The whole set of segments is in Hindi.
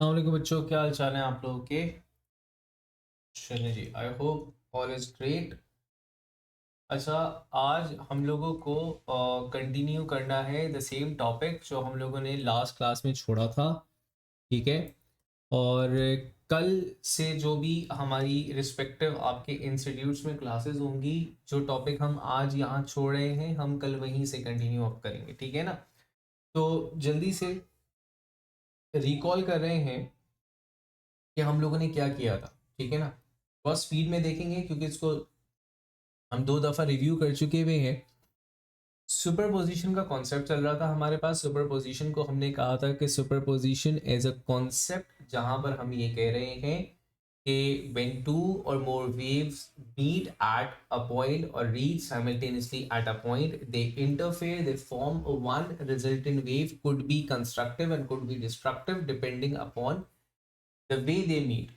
अस्सलाम बच्चों, क्या हाल चाल है आप लोगों के। चलिए जी, I hope all is great. अच्छा, आज हम लोगों को कंटिन्यू करना है द सेम टॉपिक जो हम लोगों ने लास्ट क्लास में छोड़ा था। ठीक है। और कल से जो भी हमारी रिस्पेक्टिव आपके इंस्टीट्यूट्स में क्लासेस होंगी, जो टॉपिक हम आज यहाँ छोड़ रहे हैं हम कल वहीं से कंटिन्यू अप करेंगे। ठीक है ना। तो जल्दी से रिकॉल कर रहे हैं कि हम लोगों ने क्या किया था। ठीक है ना। बहुत स्पीड में देखेंगे क्योंकि इसको हम 2 दफ़ा रिव्यू कर चुके हुए हैं। सुपरपोजिशन का कॉन्सेप्ट चल रहा था हमारे पास। सुपरपोजिशन को हमने कहा था कि सुपरपोजिशन एज अ कॉन्सेप्ट, जहां पर हम ये कह रहे हैं कि when two or more waves meet at a point or reach simultaneously at a point, they interfere, they form a one resultant wave, could be constructive and could be destructive depending upon the way they meet.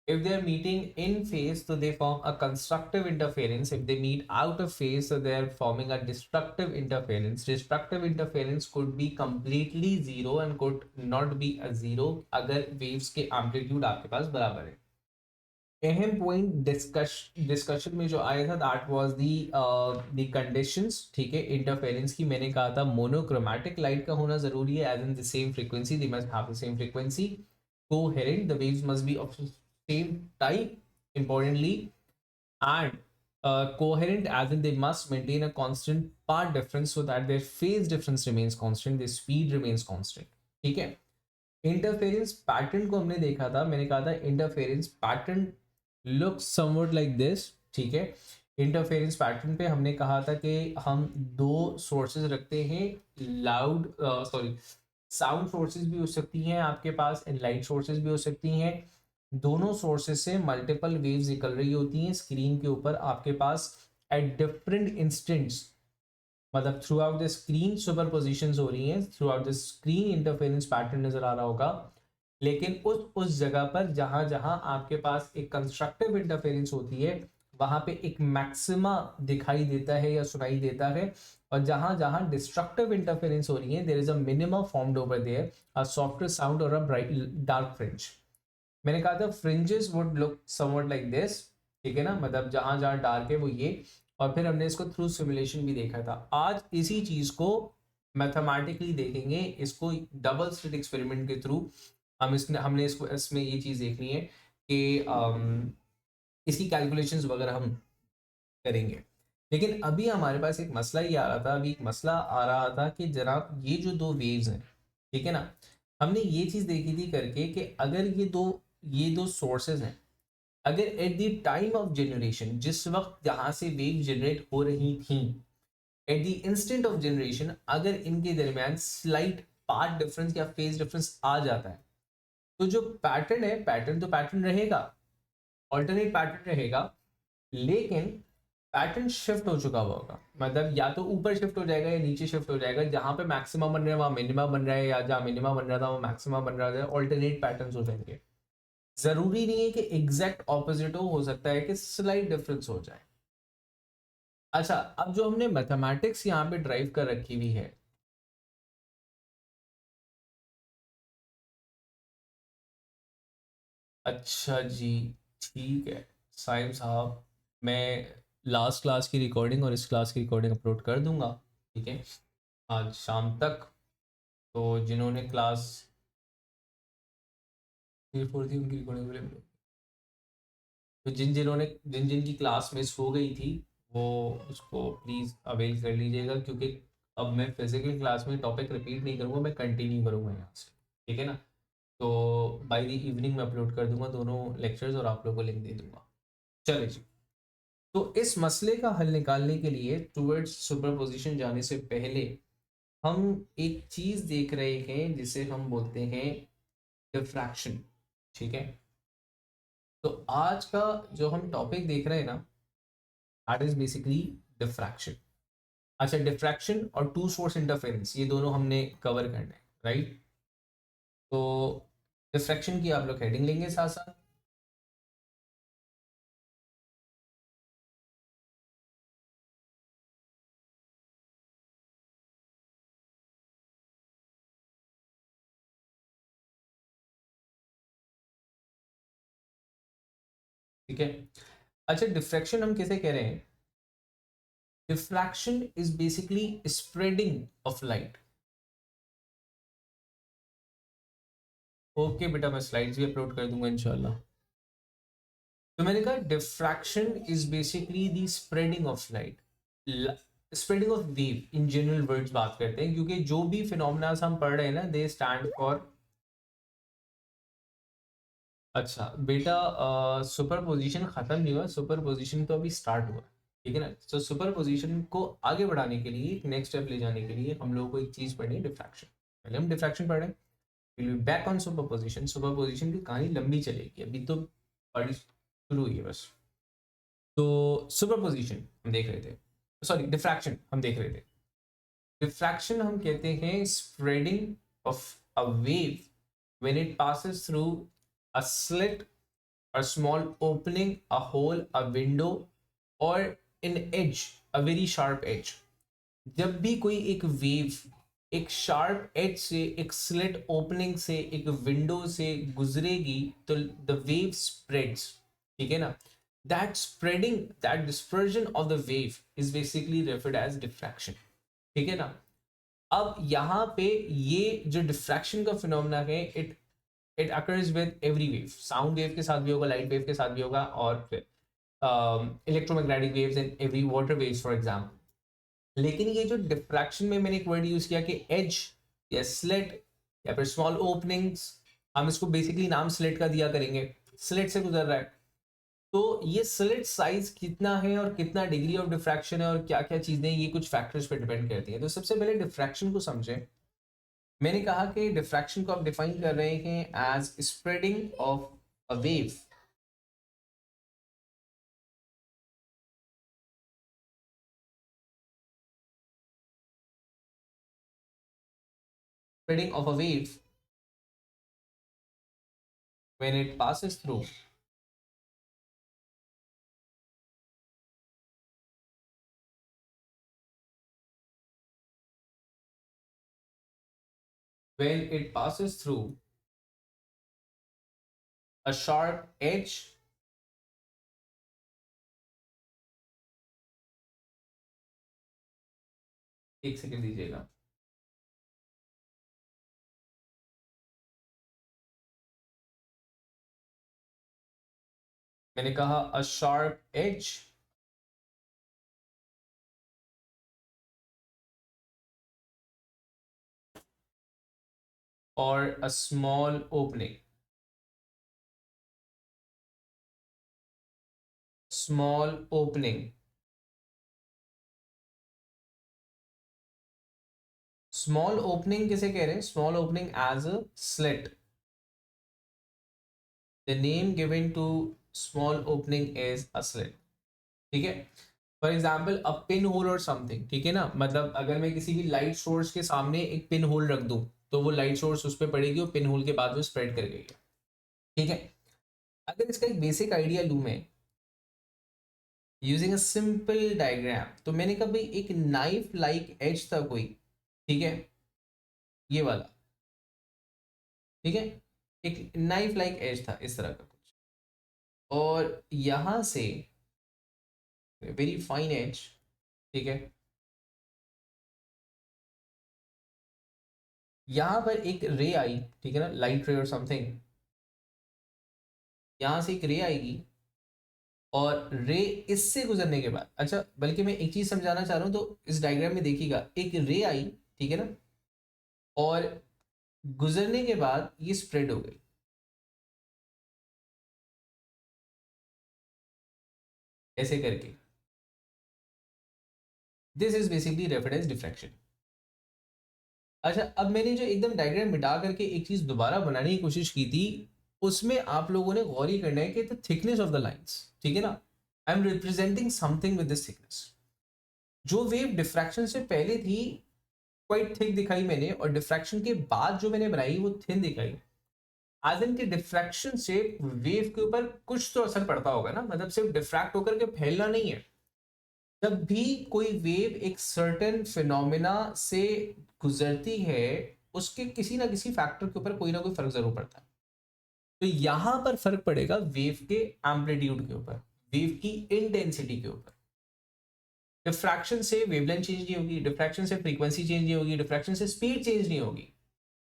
If they are meeting in phase, so they form a constructive interference. If they meet out of phase, so they are forming a destructive interference. Destructive interference could be completely zero and could not be a zero अगर waves के amplitude आपके पास बराबर है। अहम पॉइंट डिस्कशन में जो आया था दैट वाज दी कंडीशंस। ठीक है, इंटरफेरेंस की मैंने कहा था मोनोक्रोमैटिक लाइट का होना जरूरी है, as in the same frequency, they must have the same frequency. Coherent, the waves must be of same type, importantly, and coherent as in they must maintain a constant path difference so that their phase difference remains constant, their speed remains constant। ठीक है। इंटरफेरेंस पैटर्न को हमने देखा था, मैंने कहा था interference pattern look somewhat like this. ठीक है। इंटरफेरेंस पैटर्न पे हमने कहा था कि हम दो सोर्सेज रखते हैं, लाउड सॉरी साउंड सोर्सेज भी हो सकती हैं आपके पास एंड लाइट सोर्सेज भी हो सकती हैं। दोनों सोर्सेज से मल्टीपल वेव्स निकल रही होती हैं स्क्रीन के ऊपर आपके पास एट डिफरेंट इंस्टेंट्स। मतलब through out the screen super position हो रही हैं, through out the screen interference pattern नजर आ रहा होगा। लेकिन उस जगह पर जहां जहां आपके पास एक कंस्ट्रक्टिव इंटरफेरेंस होती है, वहां पे एक मैक्सिमा दिखाई देता है या सुनाई देता है। और जहां जहां डिस्ट्रक्टिव इंटरफेरेंस हो रही है, there is a minimum formed over there, a softer sound और अ ब्राइट डार्क फ्रिंज। मैंने कहा था fringes would look somewhat like this. ठीक है ना, मतलब जहां जहां डार्क है वो ये। और फिर हमने इसको थ्रू सिमुलेशन भी देखा था। आज इसी चीज को मैथमेटिकली देखेंगे, इसको डबल स्लिट एक्सपेरिमेंट के थ्रू हम हमने इसको इसमें ये चीज देखनी है कि इसकी कैलकुलेशंस वगैरह हम करेंगे। लेकिन अभी हमारे पास एक मसला ही आ रहा था, अभी एक मसला आ रहा था कि जनाब ये जो दो वेव्स हैं, ठीक है ना, हमने ये चीज देखी थी करके कि अगर ये दो सोर्सेज हैं, अगर at the time of generation, जिस वक्त जहां से वेव जनरेट हो रही थी, at the instant of generation अगर इनके दरमियान स्लाइट पाथ डिफरेंस या फेज डिफरेंस आ जाता है, तो जो पैटर्न है, पैटर्न तो पैटर्न रहेगा, ऑल्टरनेट पैटर्न रहेगा, लेकिन पैटर्न शिफ्ट हो चुका हुआ होगा। मतलब या तो ऊपर शिफ्ट हो जाएगा या नीचे शिफ्ट हो जाएगा, जहां पे मैक्सिमम बन रहा है वहां मिनिमम बन रहा है, या जहां मिनिमम बन रहा था वो मैक्सिमम बन रहा है। ऑल्टरनेट पैटर्न हो जाएंगे। जरूरी नहीं है कि एग्जैक्ट ऑपोजिट हो सकता है कि स्लाइट डिफरेंस हो जाए। अच्छा, अब जो हमने मैथमेटिक्स यहाँ पे ड्राइव कर रखी हुई है, अच्छा जी, ठीक है साहिब साहब, मैं लास्ट क्लास की रिकॉर्डिंग और इस क्लास की रिकॉर्डिंग अपलोड कर दूंगा। ठीक है, आज शाम तक। तो जिन्होंने क्लास 3 4 थी उनकी रिकॉर्डिंग अवेलेबल होगी। तो जिन जिन की क्लास मिस हो गई थी, वो उसको प्लीज़ अवेल कर लीजिएगा, क्योंकि अब मैं फिजिकल क्लास में टॉपिक रिपीट नहीं करूँगा, मैं कंटिन्यू करूँगा यहाँ से। ठीक है ना। तो बाय द इवनिंग में अपलोड कर दूंगा दोनों लेक्चर्स और आप लोगों को लिंक दे दूंगा। चलिए जी। तो इस मसले का हल निकालने के लिए टूवर्ड्स सुपरपोजिशन जाने से पहले हम एक चीज देख रहे हैं जिसे हम बोलते हैं डिफ्रैक्शन। ठीक है। तो आज का जो हम टॉपिक देख रहे हैं ना, दैट इज बेसिकली डिफ्रैक्शन। अच्छा, डिफ्रैक्शन और टू सोर्स इंटरफेरेंस ये दोनों हमने कवर करना है, राइट। तो डिफ्रैक्शन की आप लोग हेडिंग लेंगे साथ साथ। ठीक है। अच्छा, डिफ्रैक्शन हम किसे कह रहे हैं? Diffraction is basically spreading of light. Okay बेटा, मैं स्लाइड्स भी अपलोड कर दूंगा इंशाल्लाह। तो मैंने कहा diffraction is basically the spreading of light, spreading of wave, in general words बात करते हैं, क्योंकि जो भी फिनोमेना हम पढ़ रहे हैं ना, दे स्टैंड फॉर। अच्छा बेटा, सुपर पोजिशन खत्म नहीं हुआ, सुपर पोजिशन तो अभी स्टार्ट हुआ, ठीक है ना। तो सुपर पोजिशन को आगे बढ़ाने के लिए, नेक्स्ट स्टेप ले जाने के लिए हम लोगों को एक चीज पढ़नी है, डिफ्रैक्शन। पहले हम डिफ्रैक्शन पढ़ रहे हैं, will be back on super position. Super position की कहानी लंबी चलेगी, अभी तो पढ़ी शुरू हुई है बस। तो सुपर पोजिशन हम देख रहे थे, सॉरी डिफ्रैक्शन हम देख रहे थे। डिफ्रैक्शन हम कहते हैं spreading of a wave when it passes through a slit, a small opening, a hole, a window, or an edge, a very sharp edge। जब भी कोई एक वेव एक शार्प एज से, एक स्लिट ओपनिंग से, एक विंडो से गुजरेगी तो द वेव स्प्रेड्स, ठीक है ना। That spreading, that dispersion of the wave is basically referred as diffraction, ठीक है ना। अब यहाँ पे ये जो डिफ्रैक्शन का फिनोमेना है, it occurs with every wave. Sound wave के साथ भी होगा, लाइट वेव के साथ भी होगा, और फिर electromagnetic waves and every water waves for example. लेकिन ये जो डिफ्रैक्शन में मैंने एक वर्ड यूज किया कि एज या स्लिट या फिर स्मॉल ओपनिंग्स, हम इसको बेसिकली नाम स्लिट का दिया करेंगे, स्लिट से गुजर रहा है। तो ये स्लिट साइज कितना है और कितना डिग्री ऑफ डिफ्रैक्शन है और क्या क्या चीजें, ये कुछ फैक्टर्स पे डिपेंड करती है। तो सबसे पहले डिफ्रैक्शन को समझें। मैंने कहा कि डिफ्रैक्शन को आप डिफाइन कर रहे हैं as spreading of a wave, spreading of a wave when it passes through when it passes through a sharp edge, एक सेकंड दीजिएगा। मैंने कहा अ शार्प एज और a small opening, small opening. Small opening किसे कह रहे हैं? Small opening as a slit, the name given to small opening is a slit, ठीक है। For example a pinhole और समथिंग, ठीक है ना। मतलब अगर मैं किसी भी लाइट सोर्स के सामने एक पिन होल रख दूं तो वो लाइट सोर्स उस पर पड़ेगी और पिन होल के बाद वो स्प्रेड कर गई है, ठीक है। अगर इसका एक बेसिक आइडिया लूं मैं यूजिंग अ सिंपल डायग्राम, तो मैंने कहा भाई एक नाइफ लाइक एज था कोई, ठीक है, ये वाला, ठीक है। एक नाइफ लाइक एज था इस तरह का कुछ, और यहां से वेरी फाइन एज, ठीक है। यहां पर एक रे आई, ठीक है ना, लाइट रे और समथिंग, यहां से एक रे आएगी और रे इससे गुजरने के बाद, अच्छा बल्कि मैं एक चीज समझाना चाह रहा हूं, तो इस डायग्राम में देखिएगा एक रे आई, ठीक है ना, और गुजरने के बाद ये स्प्रेड हो गई ऐसे करके। This is basically referred as diffraction. अच्छा, अब मैंने जो एकदम डायग्राम मिटा करके एक चीज दोबारा बनाने की कोशिश की थी, उसमें आप लोगों ने गौर ही करना है कि the thickness of the lines, ठीक है ना। I am representing something with this thickness. जो वेव डिफ्रैक्शन से पहले थी क्वाइट थिक दिखाई मैंने, और डिफ्रैक्शन के बाद जो मैंने बनाई वो थिन दिखाई। आज के डिफ्रैक्शन से वेव के ऊपर कुछ तो असर पड़ता होगा ना, मतलब सिर्फ डिफ्रैक्ट होकर के फैलना नहीं है। जब भी कोई वेव एक सर्टेन फिनोमिना से गुजरती है, उसके किसी ना किसी फैक्टर के ऊपर कोई ना कोई फर्क जरूर पड़ता है। तो यहां पर फर्क पड़ेगा वेव के एम्पलीट्यूड के ऊपर, वेव की इंटेंसिटी के ऊपर। डिफ्रैक्शन से वेवलेंथ चेंज नहीं होगी, डिफ्रैक्शन से फ्रीक्वेंसी चेंज नहीं होगी, डिफ्रैक्शन से स्पीड चेंज नहीं होगी।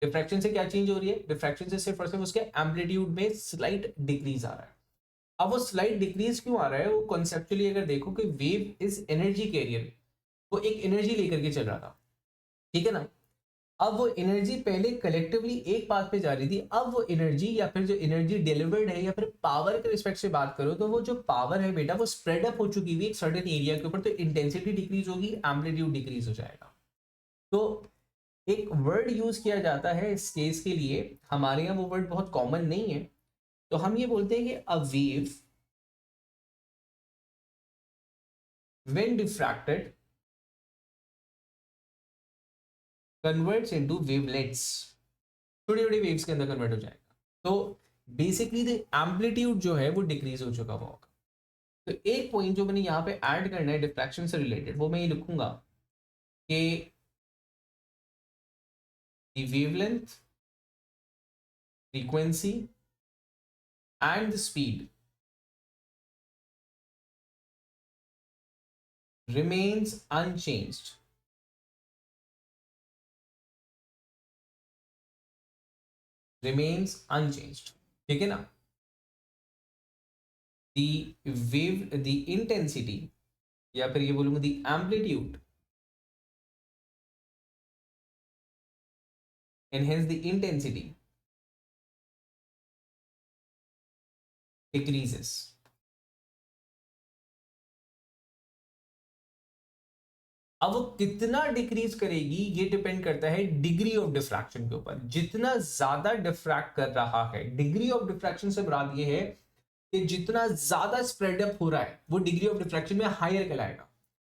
डिफ्रैक्शन से क्या चेंज हो रही है? डिफ्रैक्शन से सिर्फ और सिर्फ उसके एम्पलीट्यूड में स्लाइट डिक्रीज आ रहा है। अब वो स्लाइट डिक्रीज क्यों आ रहा है? वो कॉन्सेप्चुअली अगर देखो कि वेव इज एनर्जी कैरियर, वो एक एनर्जी लेकर के चल रहा था, ठीक है ना। अब वो एनर्जी पहले कलेक्टिवली एक पाथ पे जा रही थी, अब वो एनर्जी या फिर जो एनर्जी डिलीवर्ड है या फिर पावर के रिस्पेक्ट से बात करो तो वो जो पावर है बेटा वो स्प्रेड अप हो चुकी हुई एक सर्टेन एरिया के ऊपर, तो इंटेंसिटी डिक्रीज होगी, एम्पलीट्यूड डिक्रीज हो जाएगा। तो एक वर्ड यूज किया जाता है इस केस के लिए, हमारे यहाँ वो वर्ड बहुत कॉमन नहीं है, तो हम ये बोलते हैं कि a wave when diffracted converts into wavelets, छोटी छोटी वेव्स के अंदर कन्वर्ट हो जाएगा। तो बेसिकली द एम्पलीट्यूड जो है वो डिक्रीज हो चुका होगा। तो एक पॉइंट जो मैंने यहाँ पे ऐड करना है डिफ्रैक्शन से रिलेटेड, वो मैं ये लिखूंगा कि the wavelength, frequency and the speed remains unchanged, remains unchanged, ठीक है ना। the wave, the intensity या फिर ये बोलूंगा the amplitude and hence the intensity decreases। अब वो कितना डिक्रीज करेगी ये डिपेंड करता है डिग्री ऑफ डिफ्रैक्शन के ऊपर। जितना ज्यादा डिफ्रैक्ट कर रहा है, डिग्री ऑफ डिफ्रैक्शन से मुराद ये है कि जितना ज्यादा स्प्रेड अप हो रहा है वो डिग्री ऑफ डिफ्रैक्शन में हायर कहलाएगा।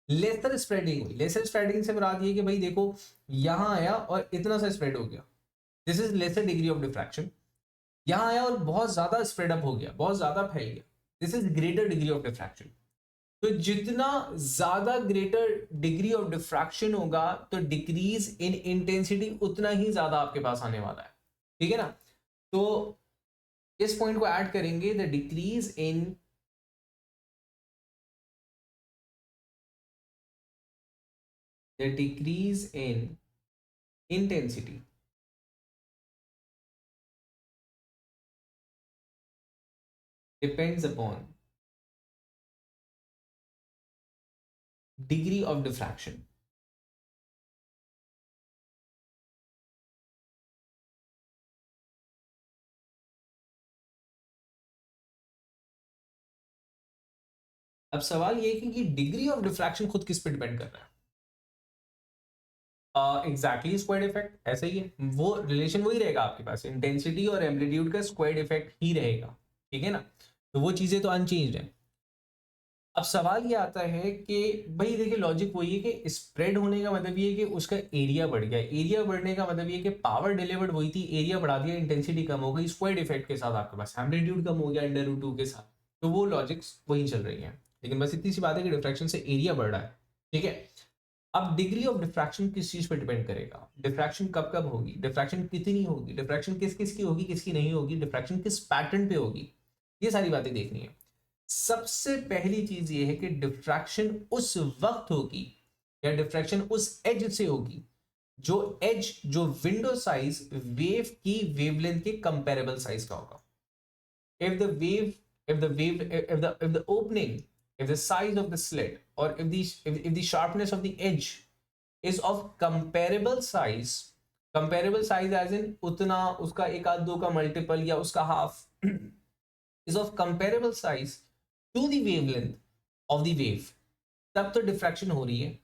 लेसर स्प्रेडिंग हुई, लेसर स्प्रेडिंग से मुराद ये कि भाई देखो यहां आया और इतना सा स्प्रेड हो गया, this is lesser degree of diffraction. यहां आया और बहुत ज्यादा स्प्रेड अप हो गया, बहुत ज्यादा फैल गया, this is greater degree of diffraction. तो जितना ज्यादा ग्रेटर डिग्री ऑफ डिफ्रैक्शन होगा तो डिक्रीज इन इंटेंसिटी उतना ही ज्यादा आपके पास आने वाला है, ठीक है ना। तो इस पॉइंट को ऐड करेंगे, the decrease in intensity depends upon degree of diffraction। अब सवाल ये है कि डिग्री ऑफ डिफ्रैक्शन खुद किस पे डिपेंड कर रहा है? एग्जैक्टली स्क्वायर इफेक्ट, ऐसा ही है, वो रिलेशन वही रहेगा आपके पास, इंटेंसिटी और एम्पलीट्यूड का स्क्वायर इफेक्ट ही रहेगा, ठीक है ना। तो वो चीजें तो अनचेंज्ड है। अब सवाल ये आता है कि भाई देखिए लॉजिक वही है कि स्प्रेड होने का मतलब ये है कि उसका एरिया बढ़ गया, एरिया बढ़ने का मतलब ये है कि पावर डिलीवर्ड वही थी, एरिया बढ़ा दिया, इंटेंसिटी कम हो गई, स्क्वायर इफेक्ट के साथ आपके पास एम्पलीट्यूड कम हो गया अंडर रूट 2 के साथ। तो वो लॉजिक्स वही चल रही है, लेकिन बस इतनी सी बात है कि डिफ्रैक्शन से एरिया बढ़ रहा है, ठीक है। अब डिग्री ऑफ डिफ्रैक्शन किस चीज पर डिपेंड करेगा? डिफ्रैक्शन कब कब होगी, डिफ्रैक्शन कितनी होगी, डिफ्रैक्शन किस किस की होगी, किसकी नहीं होगी, डिफ्रैक्शन किस पैटर्न पे होगी, ये सारी बातें देखनी है। सबसे पहली चीज ये है कि डिफ्रैक्शन उस वक्त होगी या डिफ्रैक्शन उस एज से होगी जो एज, जो विंडो साइज वेव की वेवलेंथ के कंपेरेबल साइज का होगा। if the wave if the opening, if the size of the slit, or if the sharpness of the edge is of comparable size, comparable size as in उतना उसका एक आध दो का मल्टीपल या उसका half is of comparable size to the wavelength of the wave, तब तो डिफ्रैक्शन हो रही है।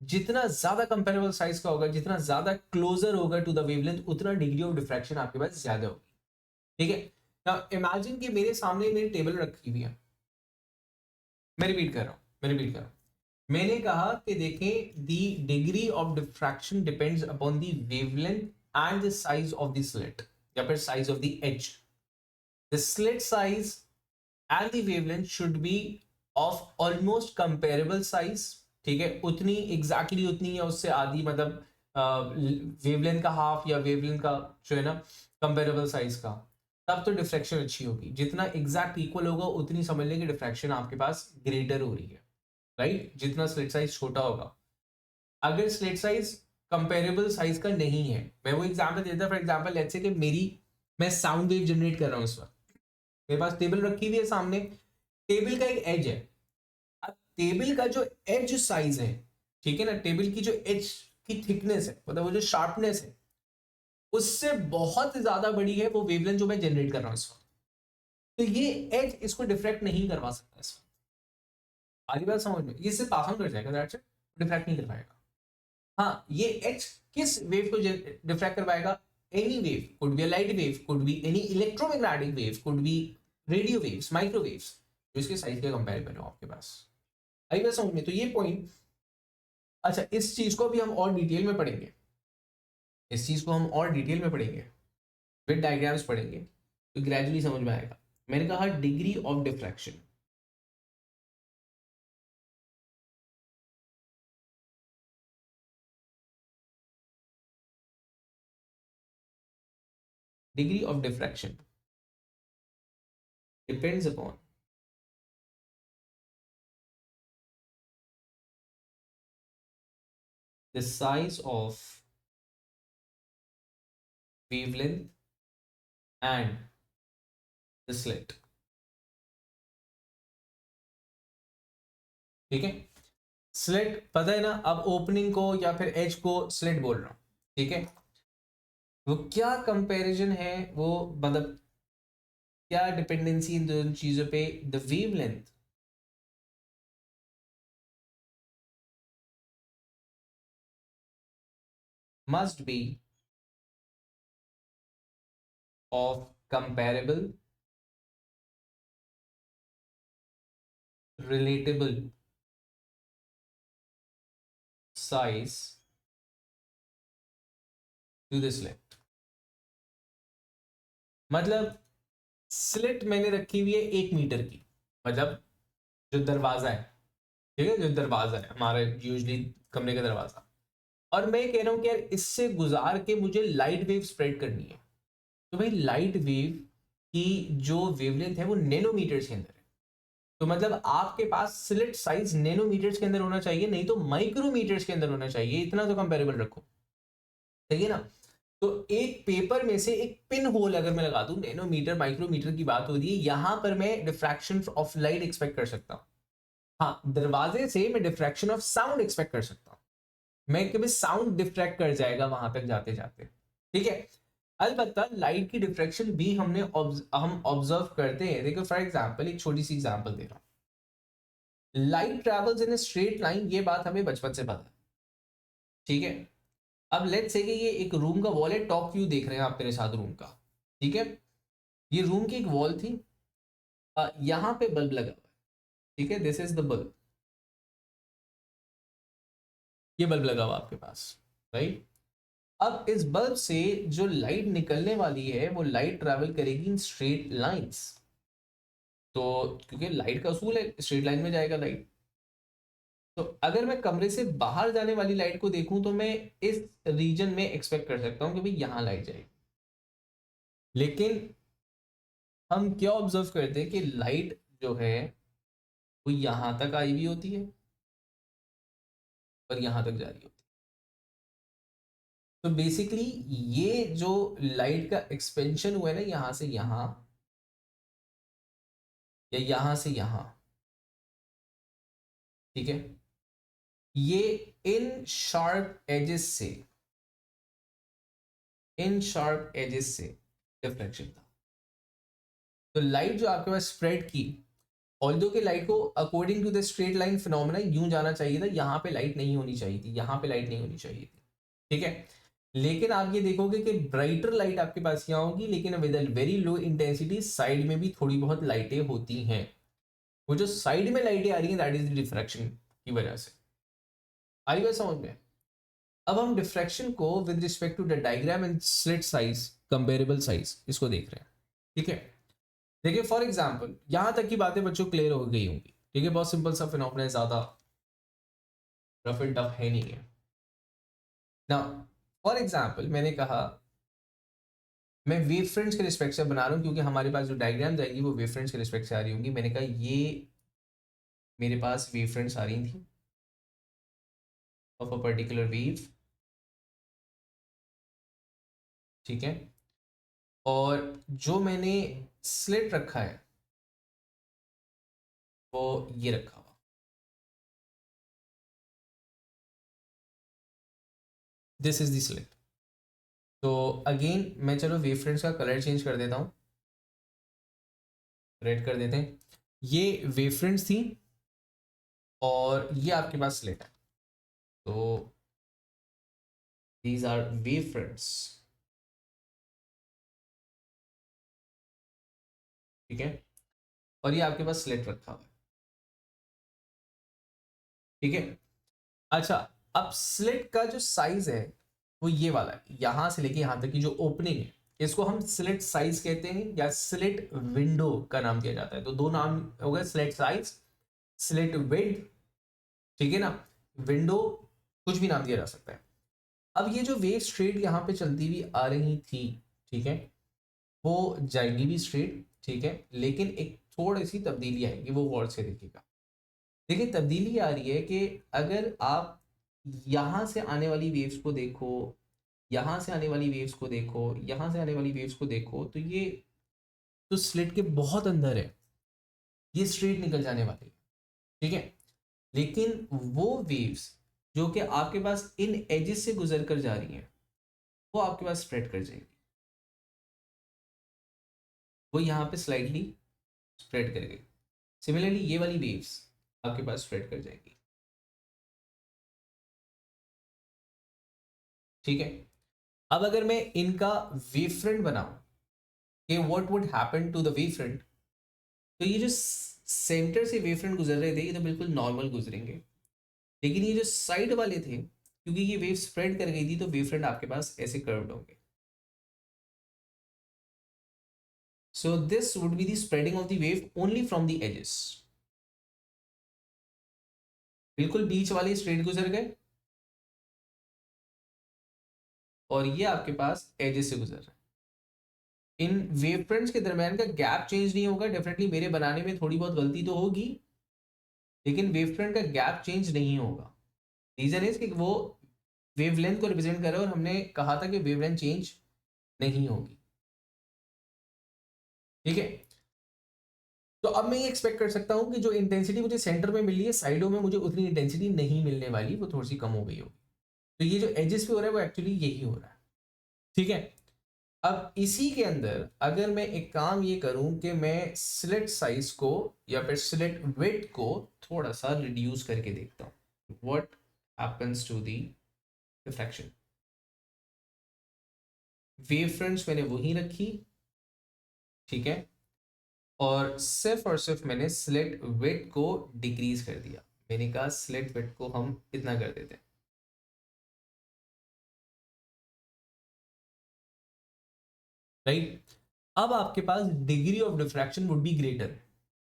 जितना ज्यादा कंपेरेबल साइज का होगा, जितना ज्यादा क्लोजर होगा टू द वेवलेंथ, उतना डिग्री ऑफ डिफ्रैक्शन आपके पास ज्यादा होगी, ठीक है। नाउ इमेजिन कि मेरे सामने मेरी टेबल रखी हुई है, मैं रिपीट कर रहा हूं, मैंने कहा कि देखें the degree of diffraction depends upon the wavelength and the size of the slit या फिर size of the edge. The slit size and the wavelength should be of almost comparable size, ठीक है, उतनी एग्जैक्टली उतनी या उससे आधी, मतलब वेवलेंथ का हाफ या वेवलेंथ का जो है ना कंपेरेबल साइज का। तब तो डिफ्रैक्शन अच्छी होगी। जितना एग्जैक्ट इक्वल होगा उतनी समझ लें कि डिफ्रैक्शन आपके पास ग्रेटर हो रही है, राइट? जितना स्लिट साइज छोटा होगा। अगर स्लिट साइज कंपेरेबल साइज का नहीं है, मैं वो एग्जांपल देता हूं, फॉर एग्जांपल लेट्स से कि मैं साउंड वेव जनरेट कर रहा हूं इस वक्त, मेरे पास टेबल रखी हुई है सामने, टेबल का एक एज है। अब टेबल का जो एज साइज है, ठीक है ना, टेबल की जो एज की थिकनेस है, मतलब वो जो शार्पनेस है, उससे बहुत ज्यादा बड़ी है वो वेवलेंथ जो मैं जनरेट कर रहा हूं इस वक्त। तो ये एज इसको डिफ्रैक्ट नहीं करवा सकता इस वक्त। आधी बात समझ में, ये सिर्फ पास ऑन कर जाएगा, दैट्स इट, डिफ्रैक्ट नहीं कर पाएगा। हाँ, ये एच किस वेव को डिफ्रैक्ट करवाएगा? Any wave, could be a light wave, could be any electromagnetic wave, could be radio waves, microwaves, जो इसके साइज के कंपेरेबल हो आपके पास। आई बात समझ में? तो ये पॉइंट, अच्छा इस चीज को भी हम और डिटेल में पढ़ेंगे, इस चीज को हम और डिटेल में पढ़ेंगे, विद डायग्राम्स पढ़ेंगे, तो ग्रेजुअली समझ में आएगा। मैंने कहा degree of diffraction, degree of diffraction depends upon the size of wavelength and the slit। ठीक है, स्लिट पता है ना, अब ओपनिंग को या फिर एज को स्लिट बोल रहा हूं, ठीक है। वो क्या कंपैरिजन है, वो मतलब क्या डिपेंडेंसी इन दोनों चीजों पे? The wavelength must be of comparable relatable size to the slit. मतलब स्लिट मैंने रखी हुई है 1 मीटर की, मतलब जो दरवाजा है, ठीक है, जो दरवाजा है हमारे यूजली कमरे का दरवाजा, और मैं कह रहा हूं कि यार इससे गुजार के मुझे लाइट वेव स्प्रेड करनी है। तो भाई लाइट वेव की जो वेवलेंथ है वो नैनोमीटर्स के अंदर है। तो मतलब आपके पास स्लिट साइज नैनोमीटर्स के अंदर होना चाहिए, नहीं तो माइक्रोमीटर्स के अंदर होना चाहिए, इतना तो कंपेरेबल रखो, सही है ना। तो एक पेपर में से एक पिन होल अगर मैं लगा दूं, नैनोमीटर माइक्रोमीटर की बात हो रही है, यहां पर मैं डिफ्रैक्शन ऑफ लाइट एक्सपेक्ट कर सकता हूं। हाँ, दरवाजे से मैं डिफ्रैक्शन ऑफ साउंड एक्सपेक्ट कर सकता हूं, मैं कभी साउंड डिफ्रैक्ट कर जाएगा वहां तक जाते जाते, ठीक है। अलबत्ता लाइट की डिफ्रैक्शन भी हम ऑब्जर्व करते हैं। देखो फॉर एग्जांपल, एक छोटी सी एग्जांपल दे रहा हूं, light travels in a straight line, ये बात हमें बचपन से पता है, ठीक है। अब लेट्स से कि ये एक रूम का वॉल है, टॉप व्यू देख रहे हैं आप मेरे साथ रूम का, ठीक है। ये रूम की एक वॉल थी, यहाँ पे बल्ब लगा हुआ है, ठीक है, दिस इज द बल्ब, ये बल्ब लगा हुआ आपके पास, राइट। अब इस बल्ब से जो लाइट निकलने वाली है वो लाइट ट्रैवल करेगी इन स्ट्रेट लाइंस। तो क्योंकि लाइट का असूल है स्ट्रेट लाइन में जाएगा लाइट, तो अगर मैं कमरे से बाहर जाने वाली लाइट को देखूं तो मैं इस रीजन में एक्सपेक्ट कर सकता हूं कि भाई यहां लाइट जाएगी। लेकिन हम क्या ऑब्जर्व करते हैं कि लाइट जो है वो यहां तक आई हुई होती है और यहां तक जा रही होती है। तो बेसिकली ये जो लाइट का एक्सपेंशन हुआ है ना, यहां से यहां या यहां से यहां, ठीक है, ये इन शार्प एजेस से, इन शार्प एजेस से डिफ्लेक्शन था। तो लाइट जो आपके पास स्प्रेड की, ऑल्दो के लाइट को according to the straight line phenomena यूं जाना चाहिए था, यहाँ पे लाइट नहीं होनी चाहिए थी, यहाँ पे लाइट नहीं होनी चाहिए थी, ठीक है। लेकिन आप ये देखोगे कि ब्राइटर लाइट आपके पास यहाँ होगी, लेकिन with very low intensity side में भी थोड़ी बहुत लाइटें होती हैं। वो जो साइड में लाइटें आ रही हैं दैट इज डिफ्रैक्शन की वजह से। आई बात समझ में? अब हम डिफ्रैक्शन को with respect to the diagram and slit size comparable size इसको देख रहे हैं, ठीक है। देखिए फॉर एग्जांपल, यहां तक की बातें बच्चों क्लियर हो गई होंगी, ठीक है, बहुत सिंपल सा फिनोमेना है, ज्यादा रफ एंड टफ है नहीं है ना। फॉर एग्जांपल मैंने कहा मैं वेव फ्रंट्स के रिस्पेक्ट से बना रहा हूँ क्योंकि हमारे पास जो डायग्राम आएगी वो वेव फ्रंट्स के रिस्पेक्ट से आ रही होंगी। मैंने कहा ये मेरे पास वेव फ्रंट्स आ रही थी ऑफ अ पर्टिकुलर वेव, ठीक है। और जो मैंने स्लिट रखा है वो ये रखा हुआ, दिस इज द स्लिट। तो अगेन मैं चलो वेव फ्रंट्स का कलर चेंज कर देता हूँ, रेड कर देते हैं। ये वेव फ्रंट्स थी और ये आपके पास स्लिट है, तो दीज आर वेव फ्रंट्स, ठीक है। और ये आपके पास स्लिट रखा हुआ है, ठीक है। अच्छा, अब स्लिट का जो साइज है वो ये वाला है, यहां से लेके यहां तक की जो ओपनिंग है इसको हम स्लिट साइज कहते हैं या स्लिट विंडो का नाम दिया जाता है। तो दो नाम हो गए, स्लिट साइज, स्लिट विड्थ, ठीक है ना। विंडो कुछ भी नाम दिया जा सकता है। अब ये जो वेव स्ट्रेट यहाँ पे चलती हुई आ रही थी, ठीक है, वो जाएगी भी स्ट्रेट, ठीक है, लेकिन एक थोड़ी सी तब्दीली आएगी, वो गौर से देखिएगा। देखिए तब्दीली आ रही है कि अगर आप यहाँ से आने वाली वेव्स को देखो, यहाँ से आने वाली वेव्स को देखो, यहाँ से आने वाली वेव्स को देखो, तो ये तो स्लिट के बहुत अंदर है, ये स्ट्रेट निकल जाने वाली है, ठीक है। लेकिन वो वेव्स जो कि आपके पास इन एजेस से गुजर कर जा रही हैं वो आपके पास स्प्रेड कर जाएगी, वो यहाँ पे स्लाइडली स्प्रेड कर गई। सिमिलरली ये वाली वेव्स आपके पास स्प्रेड कर जाएगी, ठीक है। अब अगर मैं इनका वेव फ्रंट बनाऊं कि what would happen to the wave front, तो ये जो सेंटर से वेव फ्रंट गुजर रहे थे ये तो बिल्कुल नॉर्मल गुजरेंगे, लेकिन ये जो साइड वाले थे क्योंकि ये वेव स्प्रेड कर गई थी तो वेव फ्रंट आपके पास ऐसे कर्व्ड होंगे। So this would be the spreading of the wave only from the edges, बिल्कुल बीच वाले स्ट्रेट गुजर गए और ये आपके पास एजेस से गुजर रहे हैं। इन वेव फ्रंट्स के दरमियान का गैप चेंज नहीं होगा, डेफिनेटली मेरे बनाने में थोड़ी बहुत गलती तो होगी, लेकिन वेव फ्रंट का गैप चेंज नहीं होगा। रीजन इज कि वो वेवलेंथ को रिप्रेजेंट कर रहा है और हमने कहा था कि वेवलेंथ चेंज नहीं होगी, ठीक है। तो अब मैं ये एक्सपेक्ट कर सकता हूं कि जो इंटेंसिटी मुझे सेंटर में मिल रही है साइडों में मुझे उतनी इंटेंसिटी नहीं मिलने वाली, वो थोड़ी सी कम हो गई होगी। तो ये जो एजेस पे हो रहा है वो एक्चुअली यही हो रहा है, ठीक है। अब इसी के अंदर अगर मैं एक काम ये करूं कि मैं स्लिट साइज को या फिर स्लिट विड्थ को थोड़ा सा रिड्यूस करके देखता हूं, what happens to the refraction. Wave fronts मैंने वही रखी, ठीक है, और सिर्फ मैंने स्लिट विड्थ को डिक्रीज कर दिया। मैंने कहा स्लिट विड्थ को हम इतना कर देते हैं, राइट। अब आपके पास degree of diffraction would be greater,